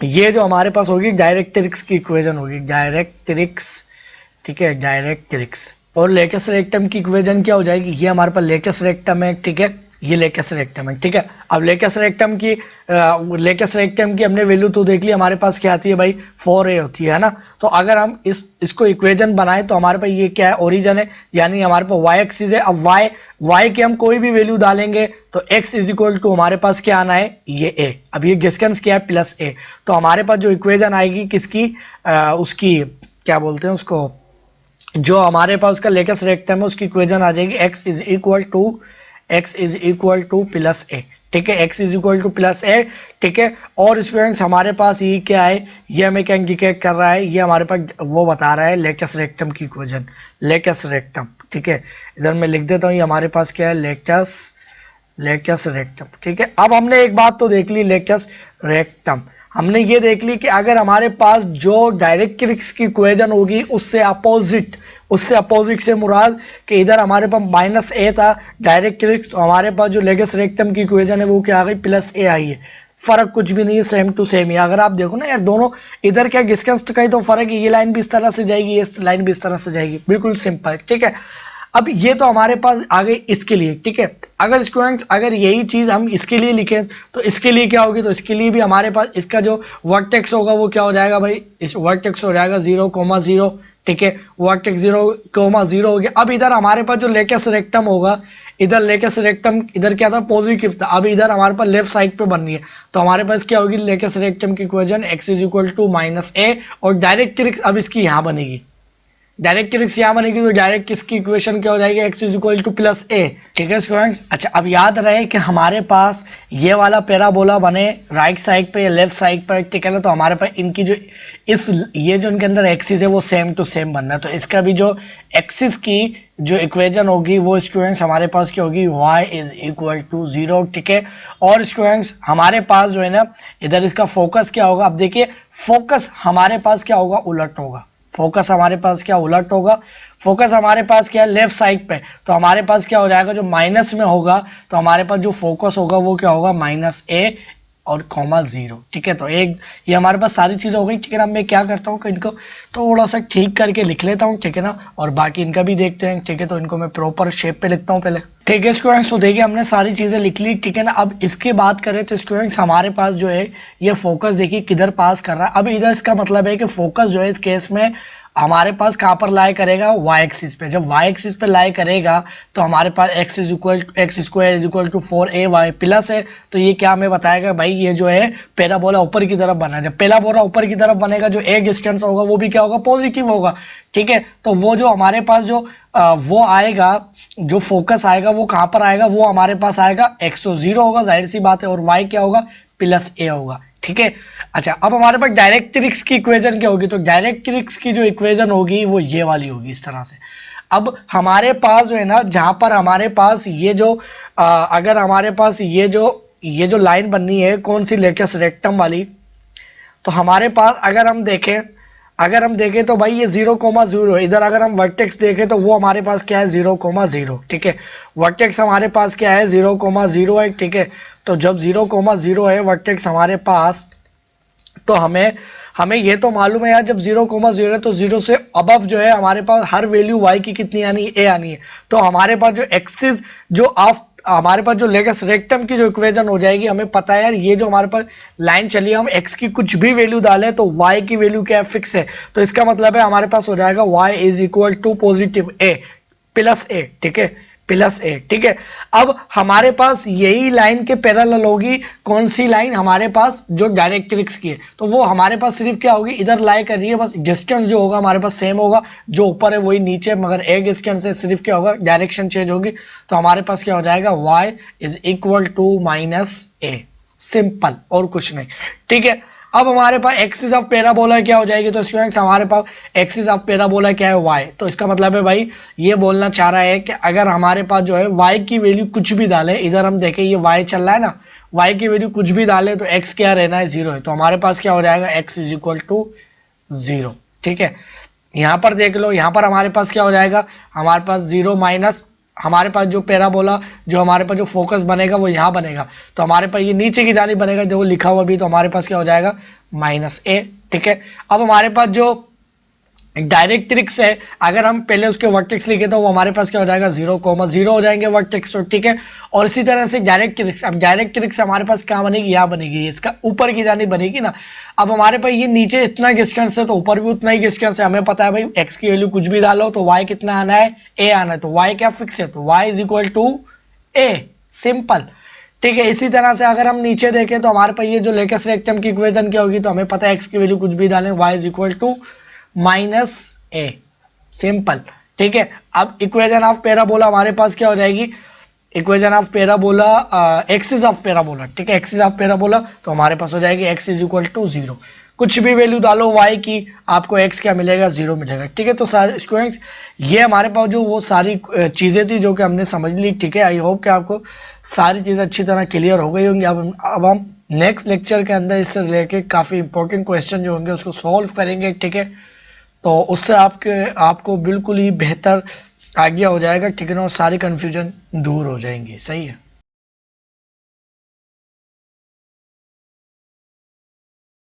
ये जो हमारे पास होगी डायरेक्ट्रिक्स की इक्वेशन होगी, डायरेक्ट्रिक्स, ठीक है, डायरेक्ट्रिक्स। और लेटस रेक्टम की इक्वेशन क्या हो जाएगी, ये हमारे पास लेटस रेक्टम है, ठीक है, ये लेटस रेक्टम है, ठीक है। अब लेटस रेक्टम की हमने वैल्यू तो देख ली, हमारे पास क्या आती है भाई 4a होती है ना। तो अगर हम इसको इक्वेशन बनाएं तो हमारे पास ये क्या है ओरिजिन है, यानी हमारे पास y एक्सिस है। अब y के हम कोई भी वैल्यू डालेंगे तो x इज इक्वल टू हमारे पास क्या आना है ये a। अब ये डिस्टेंस क्या है प्लस a, तो हमारे पास जो इक्वेशन आएगी किसकी उसकी क्या बोलते हैं उसको, जो हमारे पास उसका लेटेस्ट रेक्टम है उसकी इक्वेशन आ जाएगी x is equal to plus A, ठीक है, x is equal to plus A, ठीक है। और स्टूडेंट्स हमारे पास ये क्या है, ये हमें क्या इंडिकेट कर रहा है, ये हमारे पास वो बता रहा है लेटेस्ट रेक्टम की इक्वेशन, लेटेस्ट रेक्टम, ठीक है। इधर मैं लिख देता हूँ ये हमारे पास क्या है लेटेस्ट रेक्टम, ठीक है। अब हमने एक बात तो देख ली लेटेस्ट रेक्टम, हमने ये देख ली कि अगर हमारे पास जो डायरेक्ट्रिक्स की इक्वेशन होगी उससे अपोजिट से मुराद कि इधर हमारे पास माइनस ए था डायरेक्ट्रिक्स, तो हमारे पास जो लेटेस्ट रेक्टम की इक्वेशन है वो क्या आ गई प्लस ए आई है। फर्क कुछ भी नहीं है, सेम टू सेम ही। अगर आप देखो ना यार दोनों इधर क्या डिस्टेंस का ही तो फर्क है, ये लाइन भी इस तरह से जाएगी, ये लाइन भी इस तरह से जाएगी, बिल्कुल सिंपल, ठीक है। अब ये तो हमारे पास आ गई इसके लिए, ठीक है। अगर स्टूडेंट्स अगर यही चीज हम इसके लिए लिखें तो इसके लिए क्या होगी, तो इसके लिए भी हमारे पास इसका जो वर्टेक्स होगा वो क्या हो जाएगा भाई, इस वर्टेक्स हो जाएगा 0,0, ठीक है, वर्टेक्स 0,0 हो गया। अब इधर हमारे पास जो लेटेस्ट रेक्टम होगा, इधर लेटेस्ट रेक्टम इधर क्या था पॉजिटिव था, अब इधर हमारे पास लेफ्ट साइड पे बननी है, तो हमारे पास क्या होगी लेटेस्ट रेक्टम की equation x is equal to minus A, और डायरेक्ट्रिक्स अब इसकी यहाँ बनेगी, डायरेक्ट्रिक्स यहाँ बनेगी, तो डायरेक्ट किसकी इक्वेशन क्या हो जाएगी x is equal to plus A, ठीक है स्टूडेंट्स। अच्छा अब याद रहे कि हमारे पास ये वाला पैराबोला बने राइट साइड पे या लेफ्ट साइड पर, ठीक है ना, तो हमारे पास इनकी जो ये जो इनके अंदर एक्सिस है वो सेम टू सेम बनना है, तो इसका भी जो एक्सिस की जो इक्वेशन होगी वो स्टूडेंट्स हमारे पास क्या होगी y इज इक्वल टू 0, ठीक है। और स्टूडेंट्स हमारे पास जो है ना इधर इसका फोकस क्या होगा, अब देखिए फोकस हमारे पास क्या होगा उलट होगा, फोकस हमारे पास क्या उलट होगा, फोकस हमारे पास क्या है लेफ्ट साइड पे, तो हमारे पास क्या हो जाएगा जो माइनस में होगा, तो हमारे पास जो फोकस होगा वो क्या होगा माइनस ए और कॉमा 0, ठीक है। तो एक ये हमारे पास सारी चीजें हो गई, ठीक है ना। मैं क्या करता हूँ कि इनको थोड़ा सा ठीक करके लिख लेता हूँ, ठीक है ना, और बाकी इनका भी देखते हैं, ठीक है। तो इनको मैं प्रॉपर शेप पे लिखता हूँ पहले, ठीक है स्टूडेंट्स। तो देखिए हमने सारी चीजें लिख ली, ठीक है ना। अब इसके बात करें तो स्टूडेंट्स हमारे पास जो है ये फोकस देखिए किधर पास कर रहा है, अब इधर इसका मतलब है कि फोकस जो है इस केस में हमारे पास कहाँ पर लाई करेगा, वाई एक्सिस पे। जब वाई एक्सिस पे लाई करेगा तो हमारे पास X square is equal to 4ay plus है, तो ये क्या हमें बताएगा भाई, ये जो है पैराबोला ऊपर की तरफ बना है। जब पैराबोला ऊपर की तरफ बनेगा, जो ए डिस्टेंस होगा वो भी क्या होगा, पॉजिटिव होगा। ठीक है, तो वो जो हमारे पास जो वो आएगा, जो फोकस आएगा वो कहाँ पर आएगा, वो हमारे पास आएगा एक्स, तो 0 होगा, जाहिर सी बात है, और वाई क्या होगा, प्लस ए होगा। ठीक है, अच्छा अब हमारे पास डायरेक्ट्रिक्स की इक्वेशन क्या होगी, तो डायरेक्ट्रिक्स की जो इक्वेशन होगी वो ये वाली होगी, इस तरह से। अब हमारे पास जो है ना, जहां पर हमारे पास ये जो अगर हमारे पास ये जो लाइन बननी है, कौन सी, लेटेस्ट रेक्टम वाली, तो हमारे पास अगर हम देखें तो भाई ये 0,0 है। इधर अगर हम वर्टेक्स देखें तो वो हमारे पास क्या है, 0,0। ठीक है, वर्टेक्स हमारे पास क्या है, 0,0 है। ठीक है, तो जब 0,0 है वर्टेक्स हमारे पास, तो हमें ये तो मालूम है यार, जब 0,0 है तो 0 से अबव जो है हमारे पास हर वैल्यू y की कितनी आनी है, a आनी है। तो हमारे पास जो एक्सिस जो ऑफ हमारे पास जो लेटेस्ट रेक्टम की जो इक्वेशन हो जाएगी, हमें पता है यार, ये जो हमारे पास लाइन चली है, हम x की कुछ भी वैल्यू डालें तो y की वैल्यू क्या है, फिक्स है। तो इसका मतलब है हमारे पास हो जाएगा y is equal to positive a plus a। ठीक है, प्लस ए। ठीक है, अब हमारे पास यही लाइन के पैरेलल होगी, कौन सी लाइन, हमारे पास जो डायरेक्ट्रिक्स की है, तो वो हमारे पास सिर्फ क्या होगी, इधर लाई कर रही है, बस डिस्टेंस जो होगा हमारे पास सेम होगा, जो ऊपर है वही नीचे, मगर एक डिस्टेंस से सिर्फ क्या होगा, डायरेक्शन चेंज होगी। तो हमारे पास क्या हो जाएगा, y is equal to minus A, simple, और कुछ नहीं। ठीक है, अब हमारे पास एक्सिस ऑफ पैराबोला क्या हो जाएगी, तो स्टूडेंट्स हमारे पास एक्सिस ऑफ पैराबोला क्या है, y। तो इसका मतलब है भाई, ये बोलना चाह रहा है कि अगर हमारे पास जो है y की वैल्यू कुछ भी डालें, इधर हम देखें ये y चल रहा है ना, y की वैल्यू कुछ भी डालें तो x क्या रहना है, 0 है। तो हमारे पास क्या हो जाएगा, x इज इक्वल टू 0। ठीक है, यहाँ पर देख लो, यहाँ पर हमारे पास क्या हो जाएगा, हमारे पास 0 माइनस, हमारे पास जो पैराबोला जो हमारे पास जो फोकस बनेगा वो यहाँ बनेगा, तो हमारे पास ये नीचे की जानी बनेगा, जो लिखा हुआ भी, तो हमारे पास क्या हो जाएगा, माइनस ए। ठीक है, अब हमारे पास जो डायरेक्ट्रिक्स है, अगर हम पहले उसके वर्टेक्स लिखे तो वो हमारे पास क्या हो जाएगा, 0,0 हो जाएंगे वर्टेक्स। तो ठीक है, और इसी तरह से डायरेक्ट्रिक्स, अब डायरेक्ट्रिक्स हमारे पास कहाँ बनेगी, यहाँ बनेगी, इसका ऊपर की जानी बनेगी ना। अब हमारे पास ये नीचे इतना डिस्टेंस है तो ऊपर भी उतना ही डिस्टेंस है, हमें पता है भाई एक्स की वैल्यू कुछ भी डालो तो वाई कितना आना है, ए आना है, तो वाई क्या फिक्स है, तो y is equal to A, simple. ठीक है, इसी तरह से अगर हम नीचे देखें तो हमारे पास ये जो लेटेस्ट रेक्टम की इक्वेशन क्या होगी, तो हमें पता है एक्स की वैल्यू कुछ भी डालें, y is equal to minus A, simple. ठीक है, अब इक्वेशन ऑफ पैराबोला हमारे पास क्या हो जाएगी, equation of parabola, axis of parabola. ठीक है, एक्सिस ऑफ पैराबोला, तो हमारे पास हो जाएगी एक्स इज इक्वल टू 0, कुछ भी वैल्यू डालो y की, आपको x क्या मिलेगा, 0 मिलेगा। ठीक है, तो सारे स्टूडेंट्स ये हमारे पास जो वो सारी चीज़ें थी जो कि हमने समझ ली। ठीक है, आई होप कि आपको सारी चीज़ें अच्छी तरह क्लियर हो गई होंगी। अब हम नेक्स्ट लेक्चर के अंदर इससे रिलेटेड काफ़ी इंपॉर्टेंट क्वेश्चन जो होंगे उसको सॉल्व करेंगे। ठीक है, तो उससे आपको बिल्कुल ही बेहतर आइडिया हो जाएगा। ठीक है ना, और सारी कन्फ्यूजन दूर हो जाएंगी। सही है।